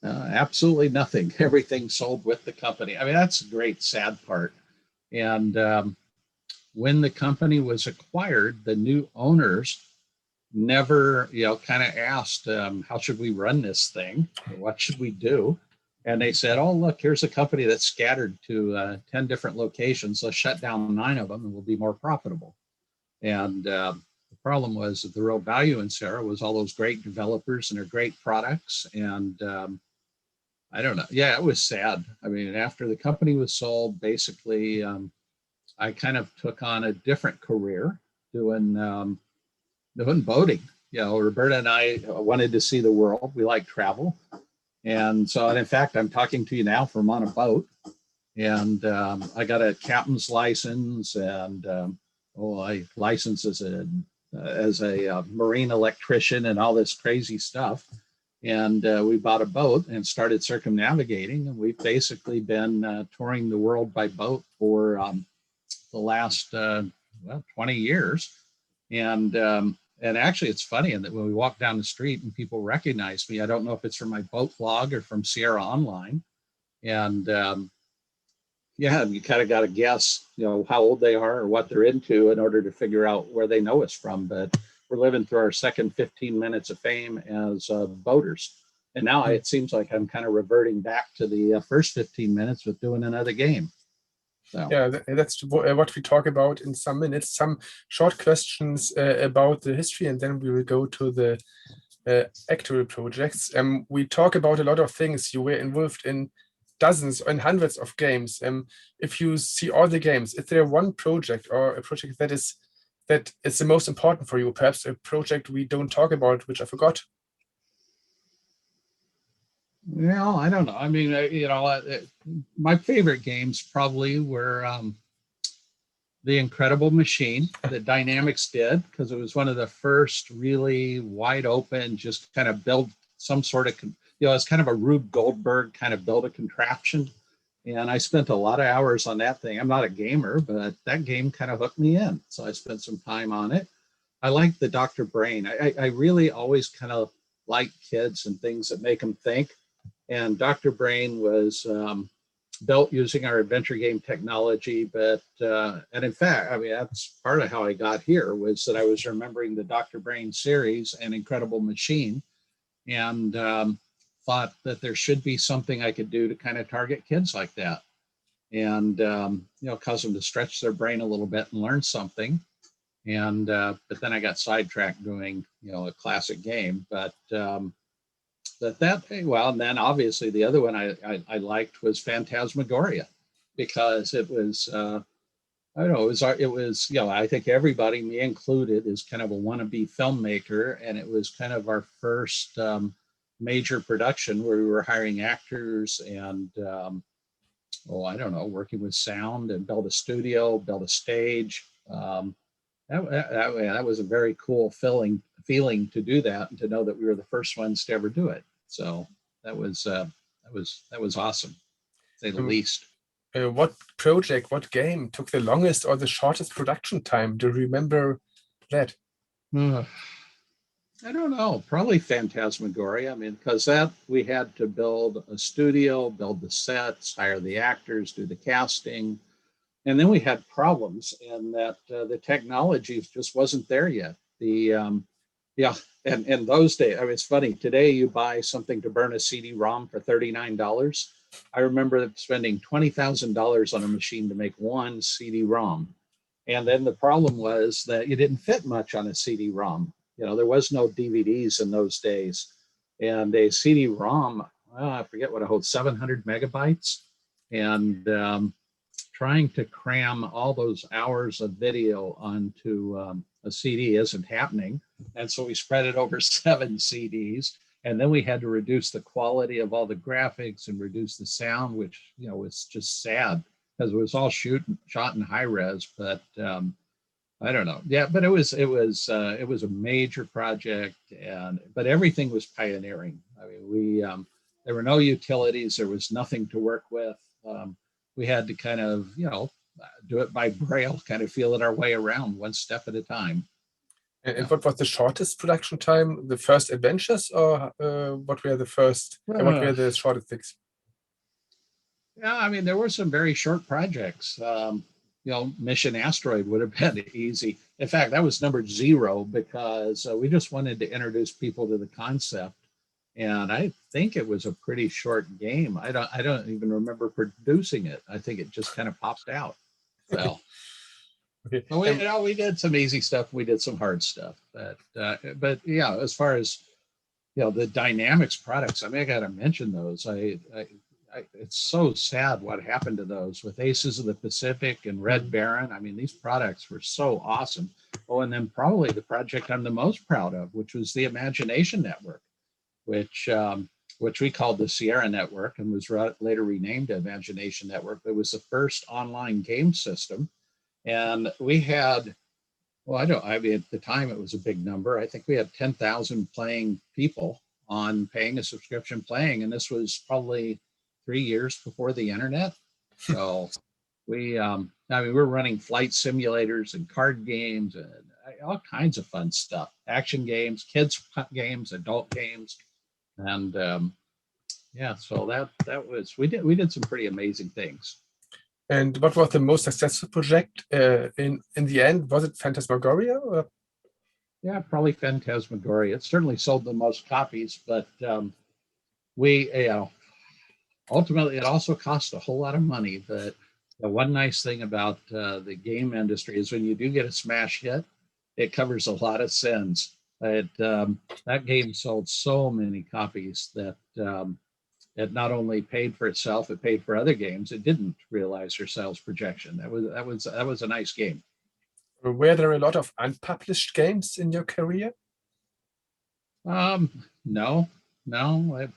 [SPEAKER 2] Absolutely nothing. Everything sold with the company. I mean, that's the great sad part. And when the company was acquired, the new owners never, kind of asked, how should we run this thing? What should we do? And they said, oh, look, here's a company that's scattered to 10 different locations. Let's shut down 9 of them and we'll be more profitable. And the problem was that the real value in Sierra was all those great developers and their great products. And I don't know. Yeah, it was sad. I mean, after the company was sold, basically, I kind of took on a different career doing boating. Roberta and I wanted to see the world. We like travel. And so, and in fact, I'm talking to you now from on a boat. And I got a captain's license, and I licensed as a marine electrician and all this crazy stuff. And we bought a boat and started circumnavigating. And we've basically been touring the world by boat for the last 20 years. And actually, it's funny that when we walk down the street and people recognize me, I don't know if it's from my boat vlog or from Sierra Online. And you kind of got to guess, how old they are or what they're into in order to figure out where they know us from. But we're living through our second 15 minutes of fame as boaters. And now it seems like I'm kind of reverting back to the first 15 minutes with doing another game. So.
[SPEAKER 1] Yeah, that's what we talk about in some minutes. Some short questions about the history, and then we will go to the actual projects. We talk about a lot of things. You were involved in dozens and hundreds of games. If you see all the games, is there one project or a project that is the most important for you? Perhaps a project we don't talk about, which I forgot.
[SPEAKER 2] Well, I don't know. I mean, my favorite games probably were The Incredible Machine that Dynamics did, because it was one of the first really wide open, just kind of build some sort of, it's kind of a Rube Goldberg kind of build a contraption. And I spent a lot of hours on that thing. I'm not a gamer, but that game kind of hooked me in. So I spent some time on it. I like the Dr. Brain. I really always kind of like kids and things that make them think. And Dr. Brain was built using our adventure game technology. And in fact, I mean, that's part of how I got here, was that I was remembering the Dr. Brain series and Incredible Machine, and thought that there should be something I could do to kind of target kids like that. And, cause them to stretch their brain a little bit and learn something. And, but then I got sidetracked doing, a classic game, and then obviously the other one I liked was Phantasmagoria, because it was, I think everybody, me included, is kind of a wannabe filmmaker. And it was kind of our first major production where we were hiring actors and I don't know, working with sound and build a studio, build a stage. That was a very cool feeling to do that and to know that we were the first ones to ever do it. So that was awesome, to say the
[SPEAKER 1] Um,
[SPEAKER 2] least.
[SPEAKER 1] what project, what game took the longest or the shortest production time? Do you remember that?
[SPEAKER 2] I don't know, probably Phantasmagoria. I mean, because that we had to build a studio, build the sets, hire the actors, do the casting, and then we had problems in that the technology just wasn't there yet. Yeah, and in those days, I mean, it's funny. Today, you buy something to burn a CD-ROM for $39. I remember spending $20,000 on a machine to make one CD-ROM, and then the problem was that you didn't fit much on a CD-ROM. There was no DVDs in those days, and a CD-ROM, well, I forget what it holds, 700 megabytes, and trying to cram all those hours of video onto a CD isn't happening. And so we spread it over 7 CDs. And then we had to reduce the quality of all the graphics and reduce the sound, which, was just sad because it was all shot in high res. But I don't know. Yeah, but it was a major project, but everything was pioneering. I mean, there were no utilities. There was nothing to work with. We had to kind of, do it by braille, kind of feel it our way around one step at a time.
[SPEAKER 1] And what was the shortest production time? The first adventures, or what were the first? What were the shortest things?
[SPEAKER 2] Yeah, I mean, there were some very short projects. Mission Asteroid would have been easy. In fact, that was number 0 because we just wanted to introduce people to the concept. And I think it was a pretty short game. I don't even remember producing it. I think it just kind of popped out. So
[SPEAKER 1] Okay.
[SPEAKER 2] we did some easy stuff. We did some hard stuff. But yeah, as far as the Dynamics products, I mean, I got to mention those. It's so sad what happened to those with Aces of the Pacific and Red Baron. I mean, these products were so awesome. Oh, and then probably the project I'm the most proud of, which was the Imagination Network, which we called the Sierra Network and was later renamed to Imagination Network. It was the first online game system. And we had, at the time it was a big number. I think we had 10,000 playing people on paying a subscription playing. And this was probably 3 years before the internet. So we're running flight simulators and card games and all kinds of fun stuff, action games, kids games, adult games. And so that was, we did some pretty amazing things.
[SPEAKER 1] And what was the most successful project in the end? Was it Phantasmagoria? Or?
[SPEAKER 2] Yeah, probably Phantasmagoria. It certainly sold the most copies, but ultimately it also cost a whole lot of money. But the one nice thing about the game industry is when you do get a smash hit, it covers a lot of sins. That game sold so many copies that it not only paid for itself, it paid for other games. It didn't realize their sales projection. That was a nice game.
[SPEAKER 1] Were there a lot of unpublished games in your career?
[SPEAKER 2] No.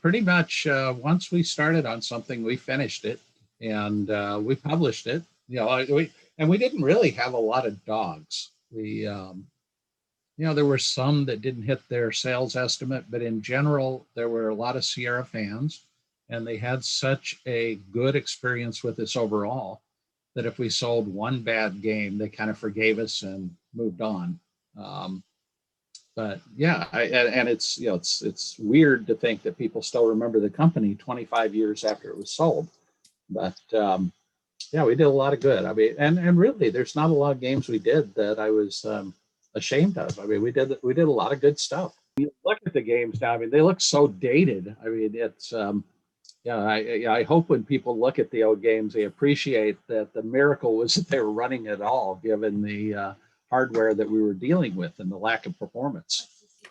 [SPEAKER 2] Pretty much once we started on something, we finished it and we published it. We didn't really have a lot of dogs. There were some that didn't hit their sales estimate, but in general, there were a lot of Sierra fans, and they had such a good experience with us overall that if we sold one bad game, they kind of forgave us and moved on. But yeah, it's weird to think that people still remember the company 25 years after it was sold. But we did a lot of good. I mean, and really, there's not a lot of games we did that I was ashamed of. I mean, we did a lot of good stuff. You look at the games now. I mean, they look so dated. I mean, it's I hope when people look at the old games, they appreciate that the miracle was that they were running at all, given the hardware that we were dealing with and the lack of performance.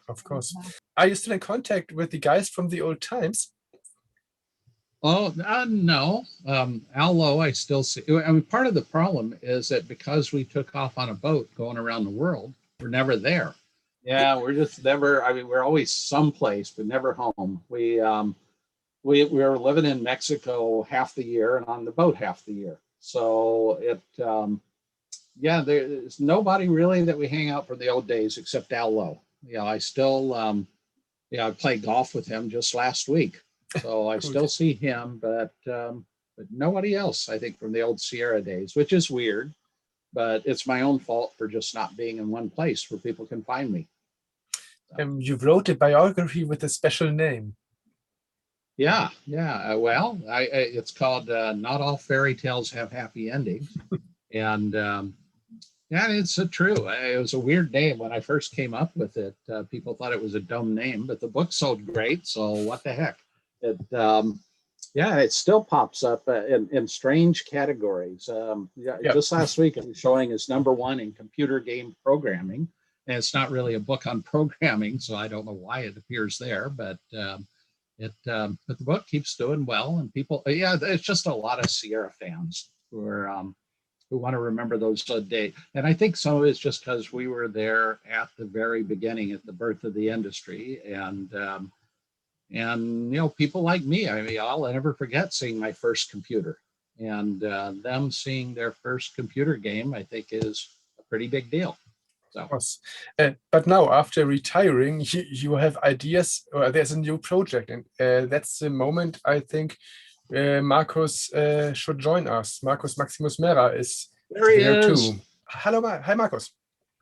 [SPEAKER 1] Of course. Are you still in contact with the guys from the old times?
[SPEAKER 2] Oh, no. Al Lowe, I still see. I mean, part of the problem is that because we took off on a boat going around the world, we're never there. Yeah, we're just never, I mean, we're always someplace, but never home. we were living in Mexico half the year and on the boat half the year. So yeah, there's nobody really that we hang out from the old days except Al Lowe. I still, I played golf with him just last week. So I
[SPEAKER 1] Cool.
[SPEAKER 2] still see him, but nobody else, I think, from the old Sierra days, which is weird, but it's my own fault for just not being in one place where people can find me.
[SPEAKER 1] You wrote a biography with a special name.
[SPEAKER 2] Yeah. Well, it's called Not All Fairy Tales Have Happy Endings. And yeah, it's true. It was a weird name when I first came up with it. People thought it was a dumb name, but the book sold great. So what the heck? It still pops up in strange categories. Just last week, I was showing as #1 in computer game programming. And it's not really a book on programming, so I don't know why it appears there, but the book keeps doing well, and people, it's just a lot of Sierra fans who want to remember those days. And I think some of it's just because we were there at the very beginning, at the birth of the industry, and people like me. I mean, I'll never forget seeing my first computer, and them seeing their first computer game, I think, is a pretty big deal. So.
[SPEAKER 1] But now, after retiring, you have ideas, or there's a new project, and that's the moment I think Marcus should join us. Marcus Maximus Mera is
[SPEAKER 2] there
[SPEAKER 1] too. Hello, hi Marcus.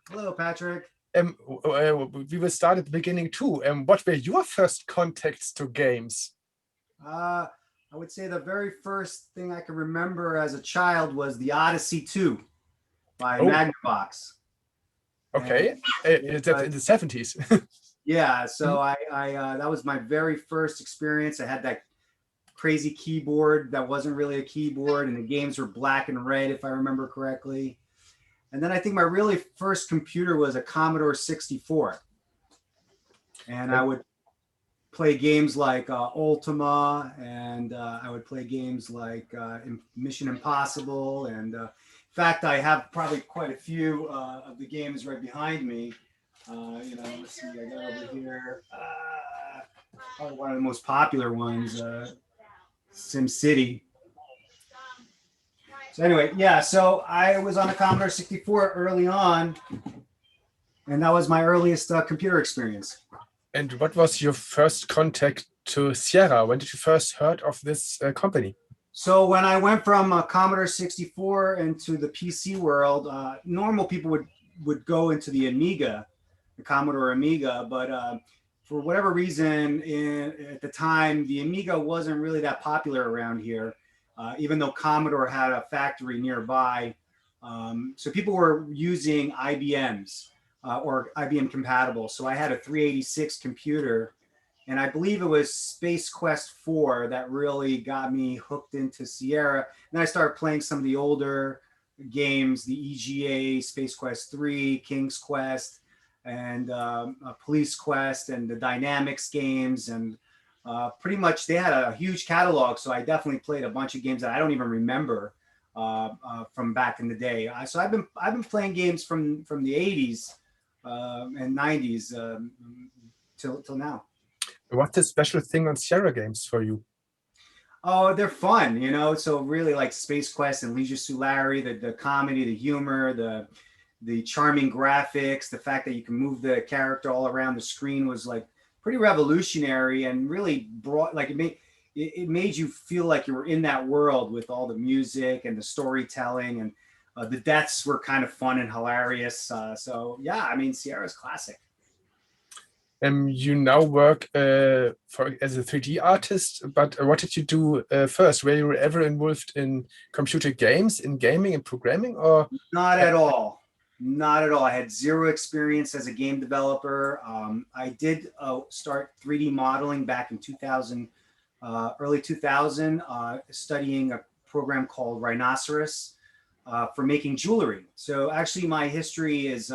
[SPEAKER 4] Hello, Patrick.
[SPEAKER 1] We will start at the beginning too. What were your first contacts to games?
[SPEAKER 4] I would say the very first thing I can remember as a child was the Odyssey 2 by Magnavox.
[SPEAKER 1] Okay, in the 70s.
[SPEAKER 4] Yeah, so I that was my very first experience. I had that crazy keyboard that wasn't really a keyboard, and the games were black and red, if I remember correctly. And then I think my really first computer was a Commodore 64. And I would play games like Ultima, and I would play games like Mission Impossible. And in fact, I have probably quite a few of the games right behind me. Let's see, I got over here. Probably one of the most popular ones, SimCity. So anyway, yeah, so I was on a Commodore 64 early on, and that was my earliest computer experience.
[SPEAKER 1] And what was your first contact to Sierra? When did you first heard of this company?
[SPEAKER 4] So when I went from Commodore 64 into the PC world, normal people would go into the Amiga, the Commodore Amiga, but for whatever reason, at the time, the Amiga wasn't really that popular around here. Even though Commodore had a factory nearby. So people were using IBMs or IBM compatible. So I had a 386 computer, and I believe it was Space Quest 4 that really got me hooked into Sierra. And then I started playing some of the older games, the EGA, Space Quest 3, King's Quest, and Police Quest, and the Dynamics games, and pretty much they had a huge catalog, so I definitely played a bunch of games that I don't even remember from back in the day. So I've been playing games from the 80s and 90s till now.
[SPEAKER 1] What's the special thing on Sierra games for you?
[SPEAKER 4] Oh, they're fun, So really, like Space Quest and Leisure Suit Larry, the comedy, the humor, the charming graphics, the fact that you can move the character all around the screen was like pretty revolutionary, and really brought, like, it made you feel like you were in that world with all the music and the storytelling, and the deaths were kind of fun and hilarious. So yeah, I mean, Sierra's classic.
[SPEAKER 1] You now work as a 3D artist, but what did you do first? Were you ever involved in computer games, in gaming and programming, or?
[SPEAKER 4] Not at all. Not at all. I had zero experience as a game developer. I did start 3D modeling back in 2000, early 2000, studying a program called Rhinoceros for making jewelry. So actually my history is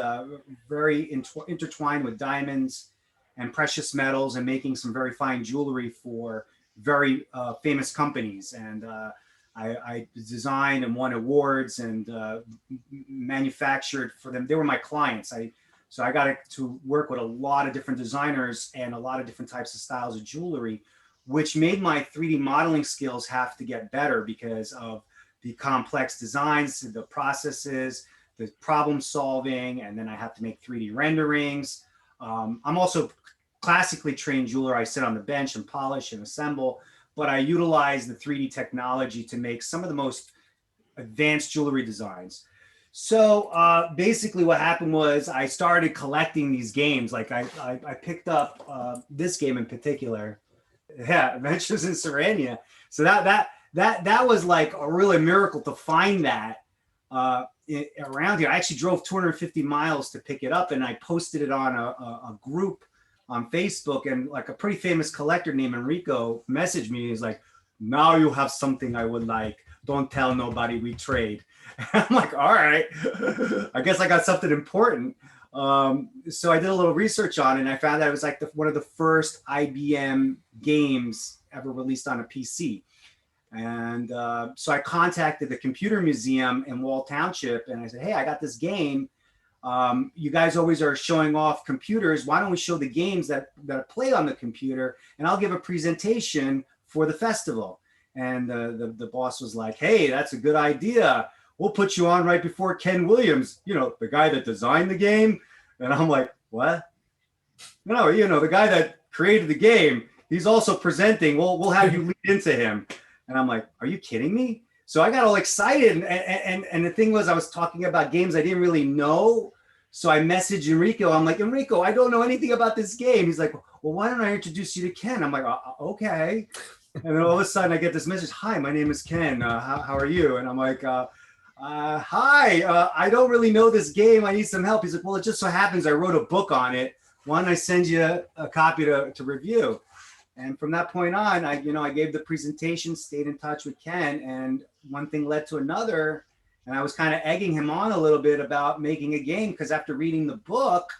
[SPEAKER 4] very intertwined with diamonds and precious metals, and making some very fine jewelry for very famous companies. And I designed and won awards and manufactured for them. They were my clients. So I got to work with a lot of different designers and a lot of different types of styles of jewelry which made my 3D modeling skills have to get better because of the complex designs, the processes, the problem solving, and then I have to make 3D renderings. I'm also classically trained jeweler. I sit on the bench and polish and assemble, but I utilize the 3D technology to make some of the most advanced jewelry designs. So basically what happened was I started collecting these games. Like I picked up this game in particular. Yeah, Adventures in Serenia. So that was like a really miracle to find that around here. I actually drove 250 miles to pick it up, and I posted it on a group on Facebook, and like a pretty famous collector named Enrico messaged me. He's like, "Now you have something I would like. Don't tell nobody we trade." And I'm like, "All right, I guess I got something important." So I did a little research on it, and I found that it was like one of the first IBM games ever released on a PC. And so I contacted the computer museum in Wall Township, and I said, "Hey, I got this game. You guys always are showing off computers. Why don't we show the games that play on the computer, and I'll give a presentation for the festival." And the boss was like, "Hey, that's a good idea. We'll put you on right before Ken Williams, the guy that designed the game." And I'm like, "What?" "No, the guy that created the game, he's also presenting. We'll have you lead into him." And I'm like, "Are you kidding me?" So I got all excited. And the thing was, I was talking about games I didn't really know. So I messaged Enrico. I'm like, "Enrico, I don't know anything about this game." He's like, "Well, why don't I introduce you to Ken?" I'm like, "Okay." And then all of a sudden I get this message, "Hi, my name is Ken. How are you?" And I'm like, "Hi, I don't really know this game. I need some help." He's like, "Well, it just so happens I wrote a book on it. Why don't I send you a copy to review?" And from that point on, I gave the presentation, stayed in touch with Ken, and one thing led to another. And I was kind of egging him on a little bit about making a game, because after reading the book,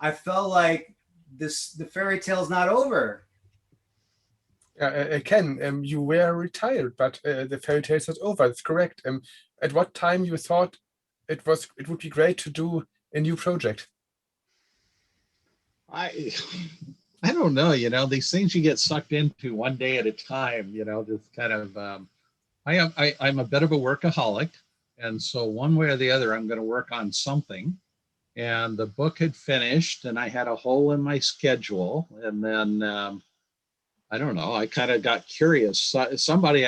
[SPEAKER 4] I felt like the fairy tale's not over.
[SPEAKER 1] Ken, you were retired, but the fairy tale is not over. That's correct. At what time you thought it would be great to do a new project?
[SPEAKER 2] I don't know, these things you get sucked into one day at a time, just kind of, I'm a bit of a workaholic. And so one way or the other, I'm going to work on something. And the book had finished and I had a hole in my schedule. And then, I don't know, I kind of got curious. I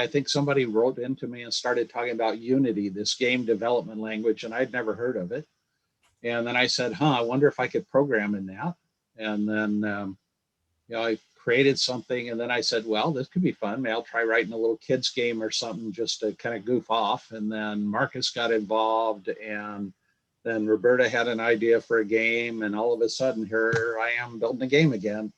[SPEAKER 2] think somebody wrote into me and started talking about Unity, this game development language, and I'd never heard of it. And then I said, I wonder if I could program in that. And then, I created something, and then I said, well, this could be fun. Maybe I'll try writing a little kids game or something just to kind of goof off. And then Marcus got involved, and then Roberta had an idea for a game, and all of a sudden here I am building a game again.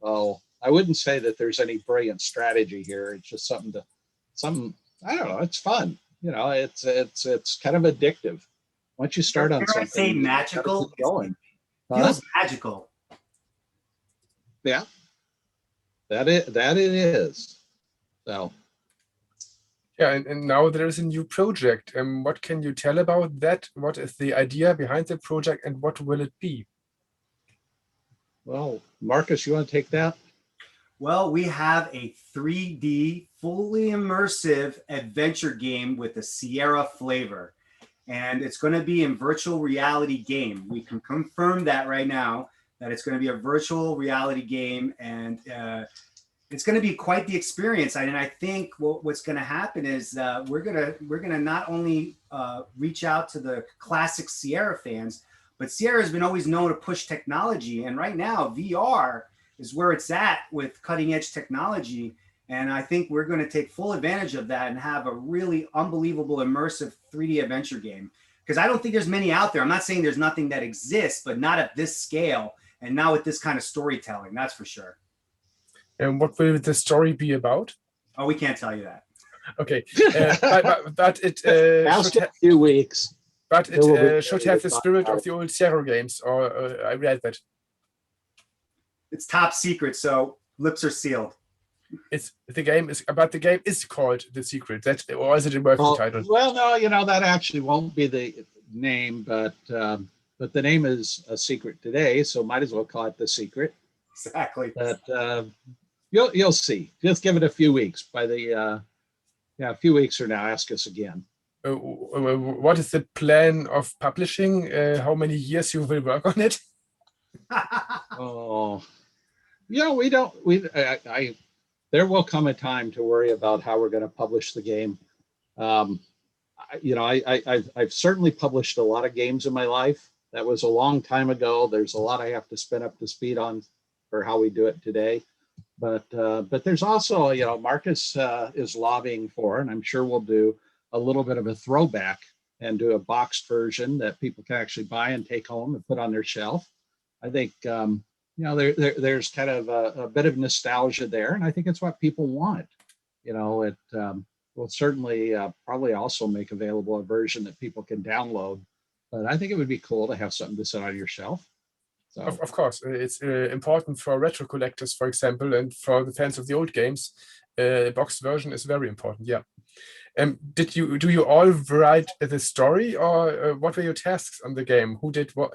[SPEAKER 2] So I wouldn't say that there's any brilliant strategy here. It's just something, I don't know, it's fun. It's kind of addictive. Once you start on something,
[SPEAKER 4] say magical,
[SPEAKER 2] going.
[SPEAKER 4] Feels magical.
[SPEAKER 2] Yeah, that it is. So
[SPEAKER 1] yeah, and now there is a new project. What can you tell about that? What is the idea behind the project, and what will it be?
[SPEAKER 2] Well, Marcus, you want to take that?
[SPEAKER 4] Well, we have a 3D, fully immersive adventure game with a Sierra flavor, and it's going to be in virtual reality game. We can confirm that right now, that it's going to be a virtual reality game, and it's going to be quite the experience. And I think what's going to happen is we're going to not only reach out to the classic Sierra fans, but Sierra has been always known to push technology, and right now VR is where it's at with cutting edge technology. And I think we're going to take full advantage of that and have a really unbelievable immersive 3D adventure game. Because I don't think there's many out there. I'm not saying there's nothing that exists, but not at this scale and not with this kind of storytelling, that's for sure.
[SPEAKER 1] And what will the story be about?
[SPEAKER 4] Oh, we can't tell you that.
[SPEAKER 1] Okay, but it
[SPEAKER 2] should have a few weeks.
[SPEAKER 1] But it should have the spirit of the old Sierra games, or I read that.
[SPEAKER 4] It's top secret, so lips are sealed.
[SPEAKER 1] The game is called The Secret. Or is it a working title?
[SPEAKER 2] Well, no, that actually won't be the name, but the name is a secret today, so might as well call it The Secret.
[SPEAKER 4] Exactly.
[SPEAKER 2] But You'll see. Just give it a few weeks. By the a few weeks from now, ask us again.
[SPEAKER 1] What is the plan of publishing? How many years you will work on it?
[SPEAKER 2] Oh, we don't. There will come a time to worry about how we're going to publish the game. I've certainly published a lot of games in my life. That was a long time ago. There's a lot I have to spin up to speed on for how we do it today. But there's also, Marcus is lobbying for, and I'm sure we'll do a little bit of a throwback and do a boxed version that people can actually buy and take home and put on their shelf. I think, there's kind of a bit of nostalgia there, and I think it's what people want. It will certainly probably also make available a version that people can download. But I think it would be cool to have something to sit on your shelf. So.
[SPEAKER 1] Of course, it's important for retro collectors, for example, and for the fans of the old games. Boxed version is very important. Yeah. Do you all write the story, or what were your tasks on the game? Who did what?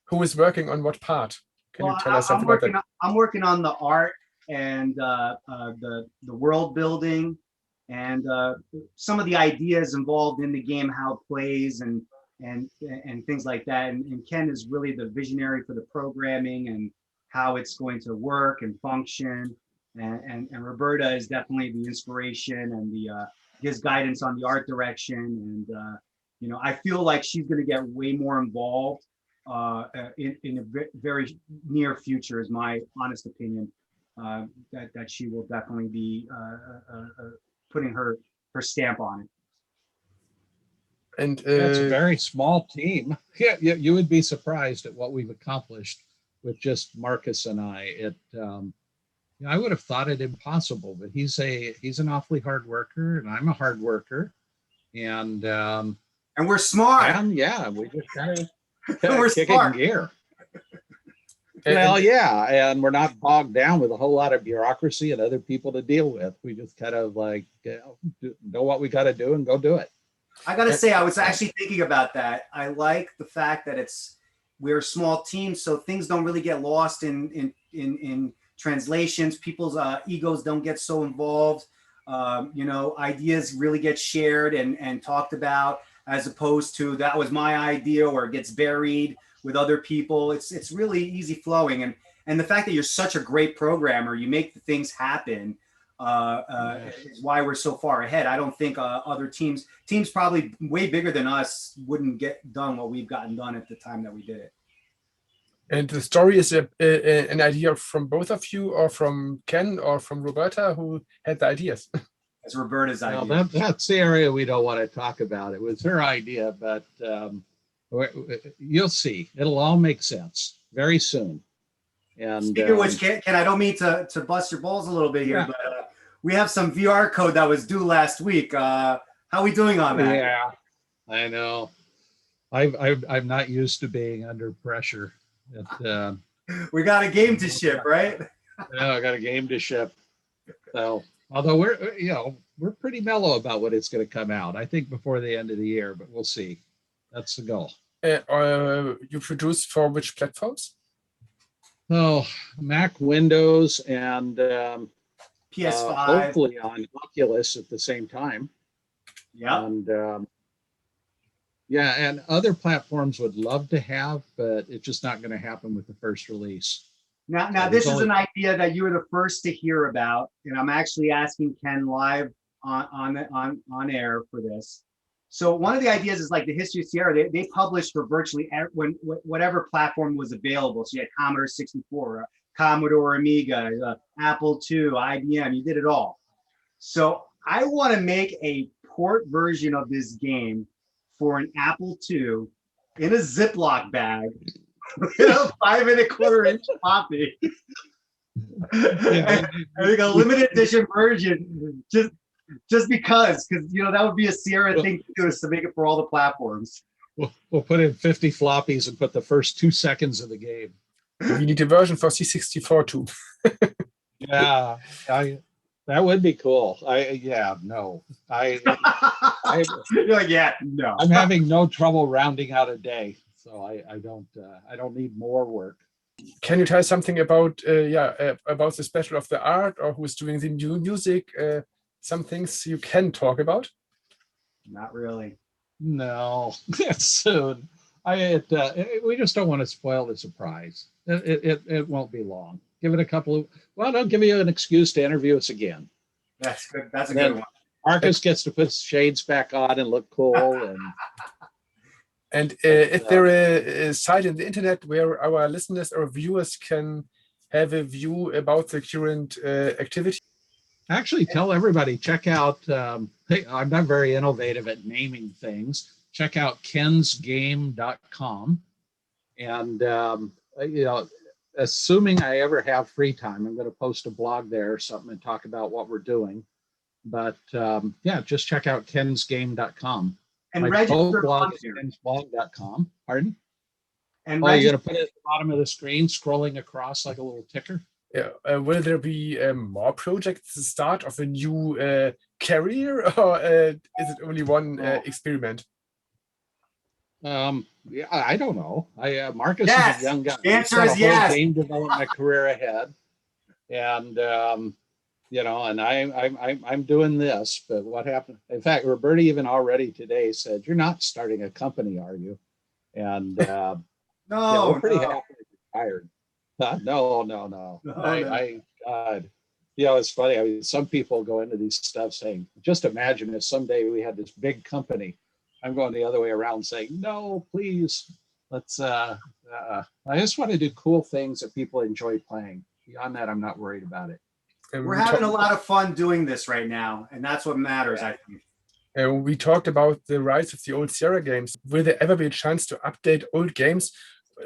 [SPEAKER 1] Who is working on what part? Can you tell us something about that?
[SPEAKER 4] I'm working on the art and the world building and some of the ideas involved in the game, how it plays and things like that. And Ken is really the visionary for the programming and how it's going to work and function. And Roberta is definitely the inspiration and his guidance on the art direction. And I feel like she's going to get way more involved in a very near future, is my honest opinion. That she will definitely be putting her stamp on it.
[SPEAKER 1] And
[SPEAKER 2] it's a very small team. Yeah, you would be surprised at what we've accomplished with just Marcus and I. I would have thought it impossible, but he's an awfully hard worker, and I'm a hard worker, and
[SPEAKER 4] we're smart.
[SPEAKER 2] And yeah, we just kind of
[SPEAKER 4] we're
[SPEAKER 2] kick
[SPEAKER 4] smart.
[SPEAKER 2] it in gear. Well, yeah, and we're not bogged down with a whole lot of bureaucracy and other people to deal with. We just kind of know what we got to do and go do it.
[SPEAKER 4] I got to say, I was actually thinking about that. I like the fact that we're a small team, so things don't really get lost in translations. People's egos don't get so involved. Ideas really get shared and talked about, as opposed to that was my idea, or it gets buried with other people. It's really easy flowing, and the fact that you're such a great programmer, you make the things happen. Is why we're so far ahead. I don't think other teams probably way bigger than us wouldn't get done what we've gotten done at the time that we did it.
[SPEAKER 1] And the story is an idea from both of you, or from Ken, or from Roberta, who had the ideas?
[SPEAKER 4] It's Roberta's idea.
[SPEAKER 2] Well, that's the area we don't want to talk about. It was her idea, but you'll see. It'll all make sense very soon. And
[SPEAKER 4] speaking of which, Ken, I don't mean to bust your balls a little bit here, yeah. But we have some VR code that was due last week. How are we doing on that?
[SPEAKER 2] Yeah, I know. I'm not used to being under pressure.
[SPEAKER 4] We got a game to ship, right?
[SPEAKER 2] Yeah, I got a game to ship. So, although we're pretty mellow about when it's going to come out. I think before the end of the year, but we'll see. That's the goal.
[SPEAKER 1] You produce for which platforms?
[SPEAKER 2] Oh, Mac, Windows, and
[SPEAKER 4] PS5.
[SPEAKER 2] Hopefully on Oculus at the same time.
[SPEAKER 4] Yeah.
[SPEAKER 2] And and other platforms would love to have, but it's just not going to happen with the first release.
[SPEAKER 4] Now this is an idea that you were the first to hear about, and I'm actually asking Ken live on air for this. So one of the ideas is like the history of Sierra. They published for virtually whatever platform was available. So you had Commodore 64, Commodore Amiga, Apple II, IBM. You did it all. So I want to make a port version of this game for an Apple II in a Ziploc bag with a 5 1/4 inch floppy. And like a limited edition version, just because that would be a Sierra thing to do, is to make it for all the platforms.
[SPEAKER 2] We'll put in 50 floppies and put the first 2 seconds of the game.
[SPEAKER 1] We need a version for C64 too.
[SPEAKER 2] Yeah, that would be cool. No.
[SPEAKER 4] You're like, yeah, no.
[SPEAKER 2] I'm having no trouble rounding out a day, so I don't need more work.
[SPEAKER 1] Can you tell us something about about the special of the art, or who's doing the new music? Some things you can talk about.
[SPEAKER 4] Not really.
[SPEAKER 2] No, it's soon. We just don't want to spoil the surprise. It won't be long. Give it a couple of, well, don't give me an excuse to interview us again.
[SPEAKER 4] That's good. That's a
[SPEAKER 2] Then
[SPEAKER 4] good one.
[SPEAKER 2] Marcus gets to put his shades back on and look cool.
[SPEAKER 1] And is there a site in the internet where our listeners or viewers can have a view about the current activity?
[SPEAKER 2] Actually, tell everybody, check out, hey, I'm not very innovative at naming things. Check out kensgame.com. And, you know, assuming I ever have free time, I'm going to post a blog there or something and talk about what we're doing. But yeah, just check out kensgame.com.
[SPEAKER 4] And
[SPEAKER 2] My
[SPEAKER 4] register
[SPEAKER 2] blog
[SPEAKER 4] on
[SPEAKER 2] is
[SPEAKER 4] there.
[SPEAKER 2] kensblog.com. Pardon?
[SPEAKER 4] And
[SPEAKER 2] Oh, you're
[SPEAKER 4] register.
[SPEAKER 2] going to put it at the bottom of the screen, scrolling across like a little ticker?
[SPEAKER 1] Yeah. Will there be more projects, the start of a new career, or is it only one experiment?
[SPEAKER 2] Yeah, I don't know. Marcus
[SPEAKER 4] Yes.
[SPEAKER 2] is a young guy.
[SPEAKER 4] The answer
[SPEAKER 2] He's got
[SPEAKER 4] is
[SPEAKER 2] a whole
[SPEAKER 4] yes.
[SPEAKER 2] game development career ahead, and you know, and I'm doing this. But what happened? In fact, Roberta even already today said, "You're not starting a company, are you?" And yeah,
[SPEAKER 4] No,
[SPEAKER 2] we're pretty
[SPEAKER 4] no.
[SPEAKER 2] happy retired. No.
[SPEAKER 4] No, no.
[SPEAKER 2] God. You know, it's funny. I mean, some people go into these stuff saying, just imagine if someday we had this big company. I'm going the other way around saying, no, please, let's, I just want to do cool things that people enjoy playing. Beyond that, I'm not worried about it.
[SPEAKER 4] We're having a lot of fun doing this right now, and that's what matters, I think.
[SPEAKER 1] We talked about the rise of the old Sierra games. Will there ever be a chance to update old games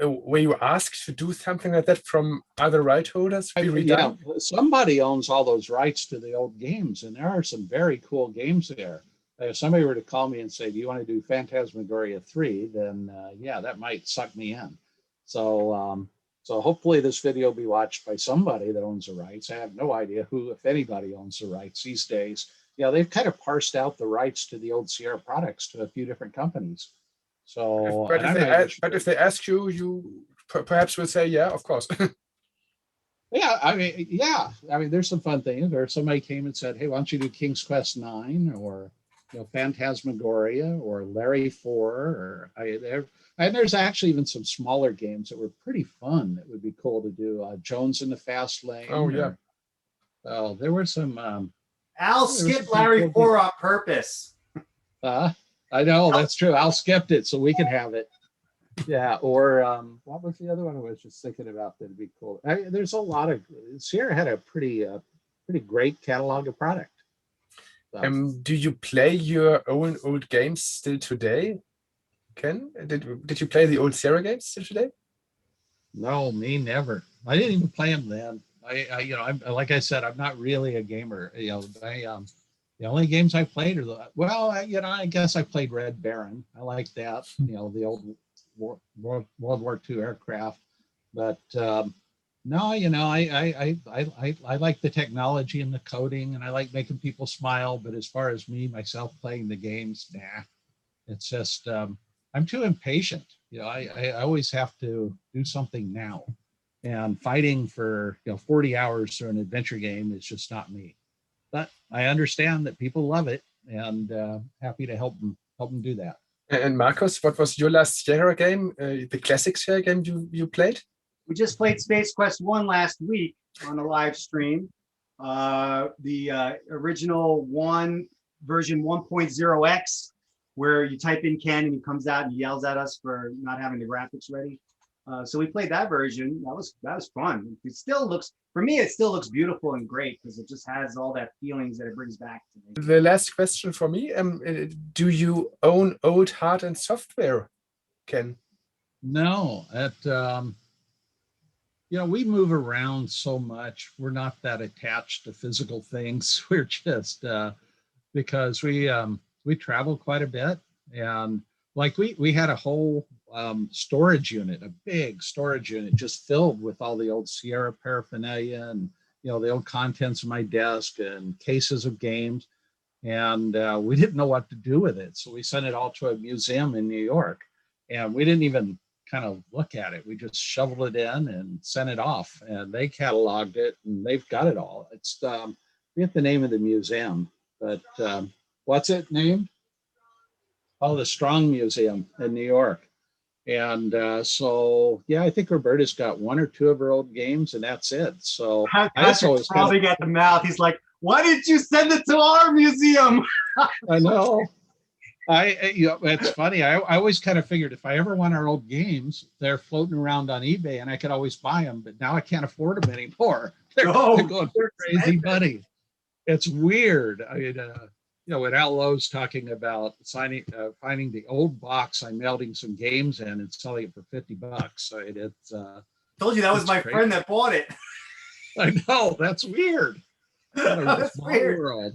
[SPEAKER 1] where you ask to do something like that from other right holders?
[SPEAKER 2] Yeah, somebody owns all those rights to the old games, and there are some very cool games there. If somebody were to call me and say, do you want to do Phantasmagoria 3, then yeah, that might suck me in. So so hopefully this video will be watched by somebody that owns the rights. I have no idea who, if anybody, owns the rights these days. You know, they've kind of parsed out the rights to the old Sierra products to a few different companies. So,
[SPEAKER 1] but if they ask you, you perhaps will say, yeah, of course.
[SPEAKER 2] Yeah, I mean, there's some fun things. Or somebody came and said, hey, why don't you do King's Quest 9 or, you know, Phantasmagoria or Larry 4 or and there's actually even some smaller games that were pretty fun that would be cool to do. Jones in the Fast Lane.
[SPEAKER 1] Oh, yeah.
[SPEAKER 2] Well, there were some.
[SPEAKER 4] Al skipped Larry 4 on purpose.
[SPEAKER 2] I know, that's true. Al skipped it so we can have it. Yeah, or what was the other one I was just thinking about that'd be cool? There's a lot of, Sierra had a pretty great catalog of product.
[SPEAKER 1] Do you play your own old games still today? Ken, did you play the old Sierra games still today?
[SPEAKER 2] No, me never. I didn't even play them then. You know, I'm like I said, I'm not really a gamer. You know, the only games I played are you know, I guess I played Red Baron. I like that. You know, the old World War II aircraft. But no, you know, I like the technology and the coding, and I like making people smile. But as far as me myself playing the games, nah. It's just I'm too impatient. You know, I always have to do something now, and fighting for 40 hours through an adventure game is just not me. But I understand that people love it, and happy to help them do that.
[SPEAKER 1] And Marcus, what was your last Sierra game? The classic Sierra game you played?
[SPEAKER 4] We just played Space Quest 1 last week on a live stream. The original version 1.0x, where you type in Ken and he comes out and he yells at us for not having the graphics ready. So we played that version. That was fun. It still looks, for me, it still looks beautiful and great because it just has all that feelings that it brings back to me.
[SPEAKER 1] The last question for me, do you own old hard and software, Ken?
[SPEAKER 2] No, you know, we move around so much. We're not that attached to physical things. We're just because we travel quite a bit, and like we had a whole storage unit, a big storage unit just filled with all the old Sierra paraphernalia and, you know, the old contents of my desk and cases of games. And we didn't know what to do with it. So we sent it all to a museum in New York, and we didn't even kind of look at it. We just shoveled it in and sent it off, and they cataloged it, and they've got it all. It's I forget the name of the museum, but what's it named? Oh, the Strong Museum in New York. And so, yeah, I think Roberta's got one or two of her old games, and that's it. So
[SPEAKER 4] Patrick's
[SPEAKER 2] always
[SPEAKER 4] probably at the mouth. He's like, "Why didn't you send it to our museum?"
[SPEAKER 2] I know. It's funny. I always kind of figured if I ever want our old games, they're floating around on eBay, and I could always buy them. But now I can't afford them anymore. They're going crazy money. It's weird. I mean, when Al Lowe's talking about finding the old box I mailed him some games in and selling it for $50. So it's
[SPEAKER 4] told you that was my
[SPEAKER 2] crazy.
[SPEAKER 4] friend that bought it.
[SPEAKER 2] I know, that's weird.
[SPEAKER 4] That's weird.
[SPEAKER 2] World.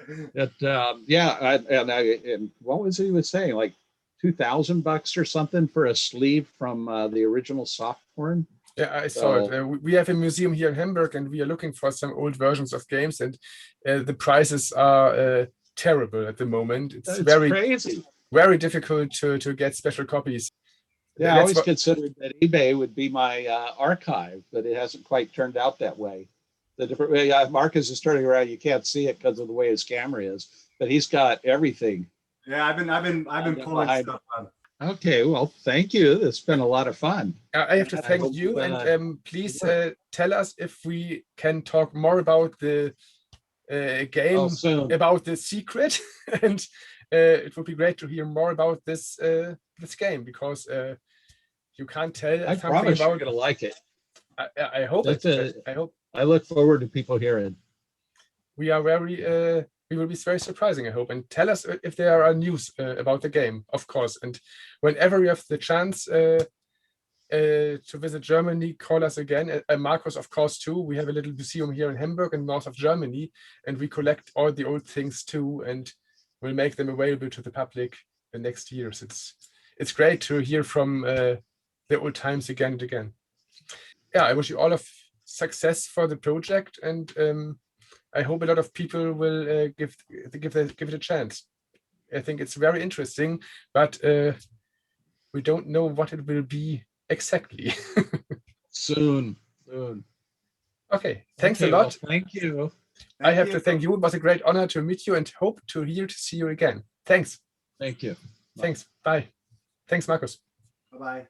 [SPEAKER 2] And what was he saying? Like $2,000 or something for a sleeve from the original soft porn.
[SPEAKER 1] Yeah, I saw it. We have a museum here in Hamburg, and we are looking for some old versions of games, and the prices are terrible at the moment. It's very
[SPEAKER 2] crazy,
[SPEAKER 1] very difficult to get special copies.
[SPEAKER 2] Yeah, I always considered that eBay would be my archive, but it hasn't quite turned out that way. The different way Marcus is turning around, you can't see it because of the way his camera is, but he's got everything.
[SPEAKER 4] Yeah, I've been pulling stuff up.
[SPEAKER 2] Okay, well, thank you. It's been a lot of fun.
[SPEAKER 1] I have to thank you, and please tell us if we can talk more about the game, about the secret, and it would be great to hear more about this game, because you can't tell.
[SPEAKER 2] I promise you're going to like it.
[SPEAKER 1] I hope. I hope.
[SPEAKER 2] I look forward to people hearing.
[SPEAKER 1] We are very. We will be very surprising, I hope. And tell us if there are news about the game, of course. And whenever you have the chance to visit Germany, call us again. Marcus, of course, too. We have a little museum here in Hamburg in north of Germany, and we collect all the old things too, and we'll make them available to the public the next years. It's great to hear from the old times again and again. Yeah, I wish you all of success for the project, and I hope a lot of people will give it a chance. I think it's very interesting, but we don't know what it will be exactly.
[SPEAKER 2] Soon.
[SPEAKER 1] Okay, thanks a lot.
[SPEAKER 2] Well, thank you.
[SPEAKER 1] I have to thank you. It was a great honor to meet you, and hope to see you again. Thanks.
[SPEAKER 2] Thank you.
[SPEAKER 1] Thanks. Bye. Thanks, Marcus.
[SPEAKER 4] Bye-bye.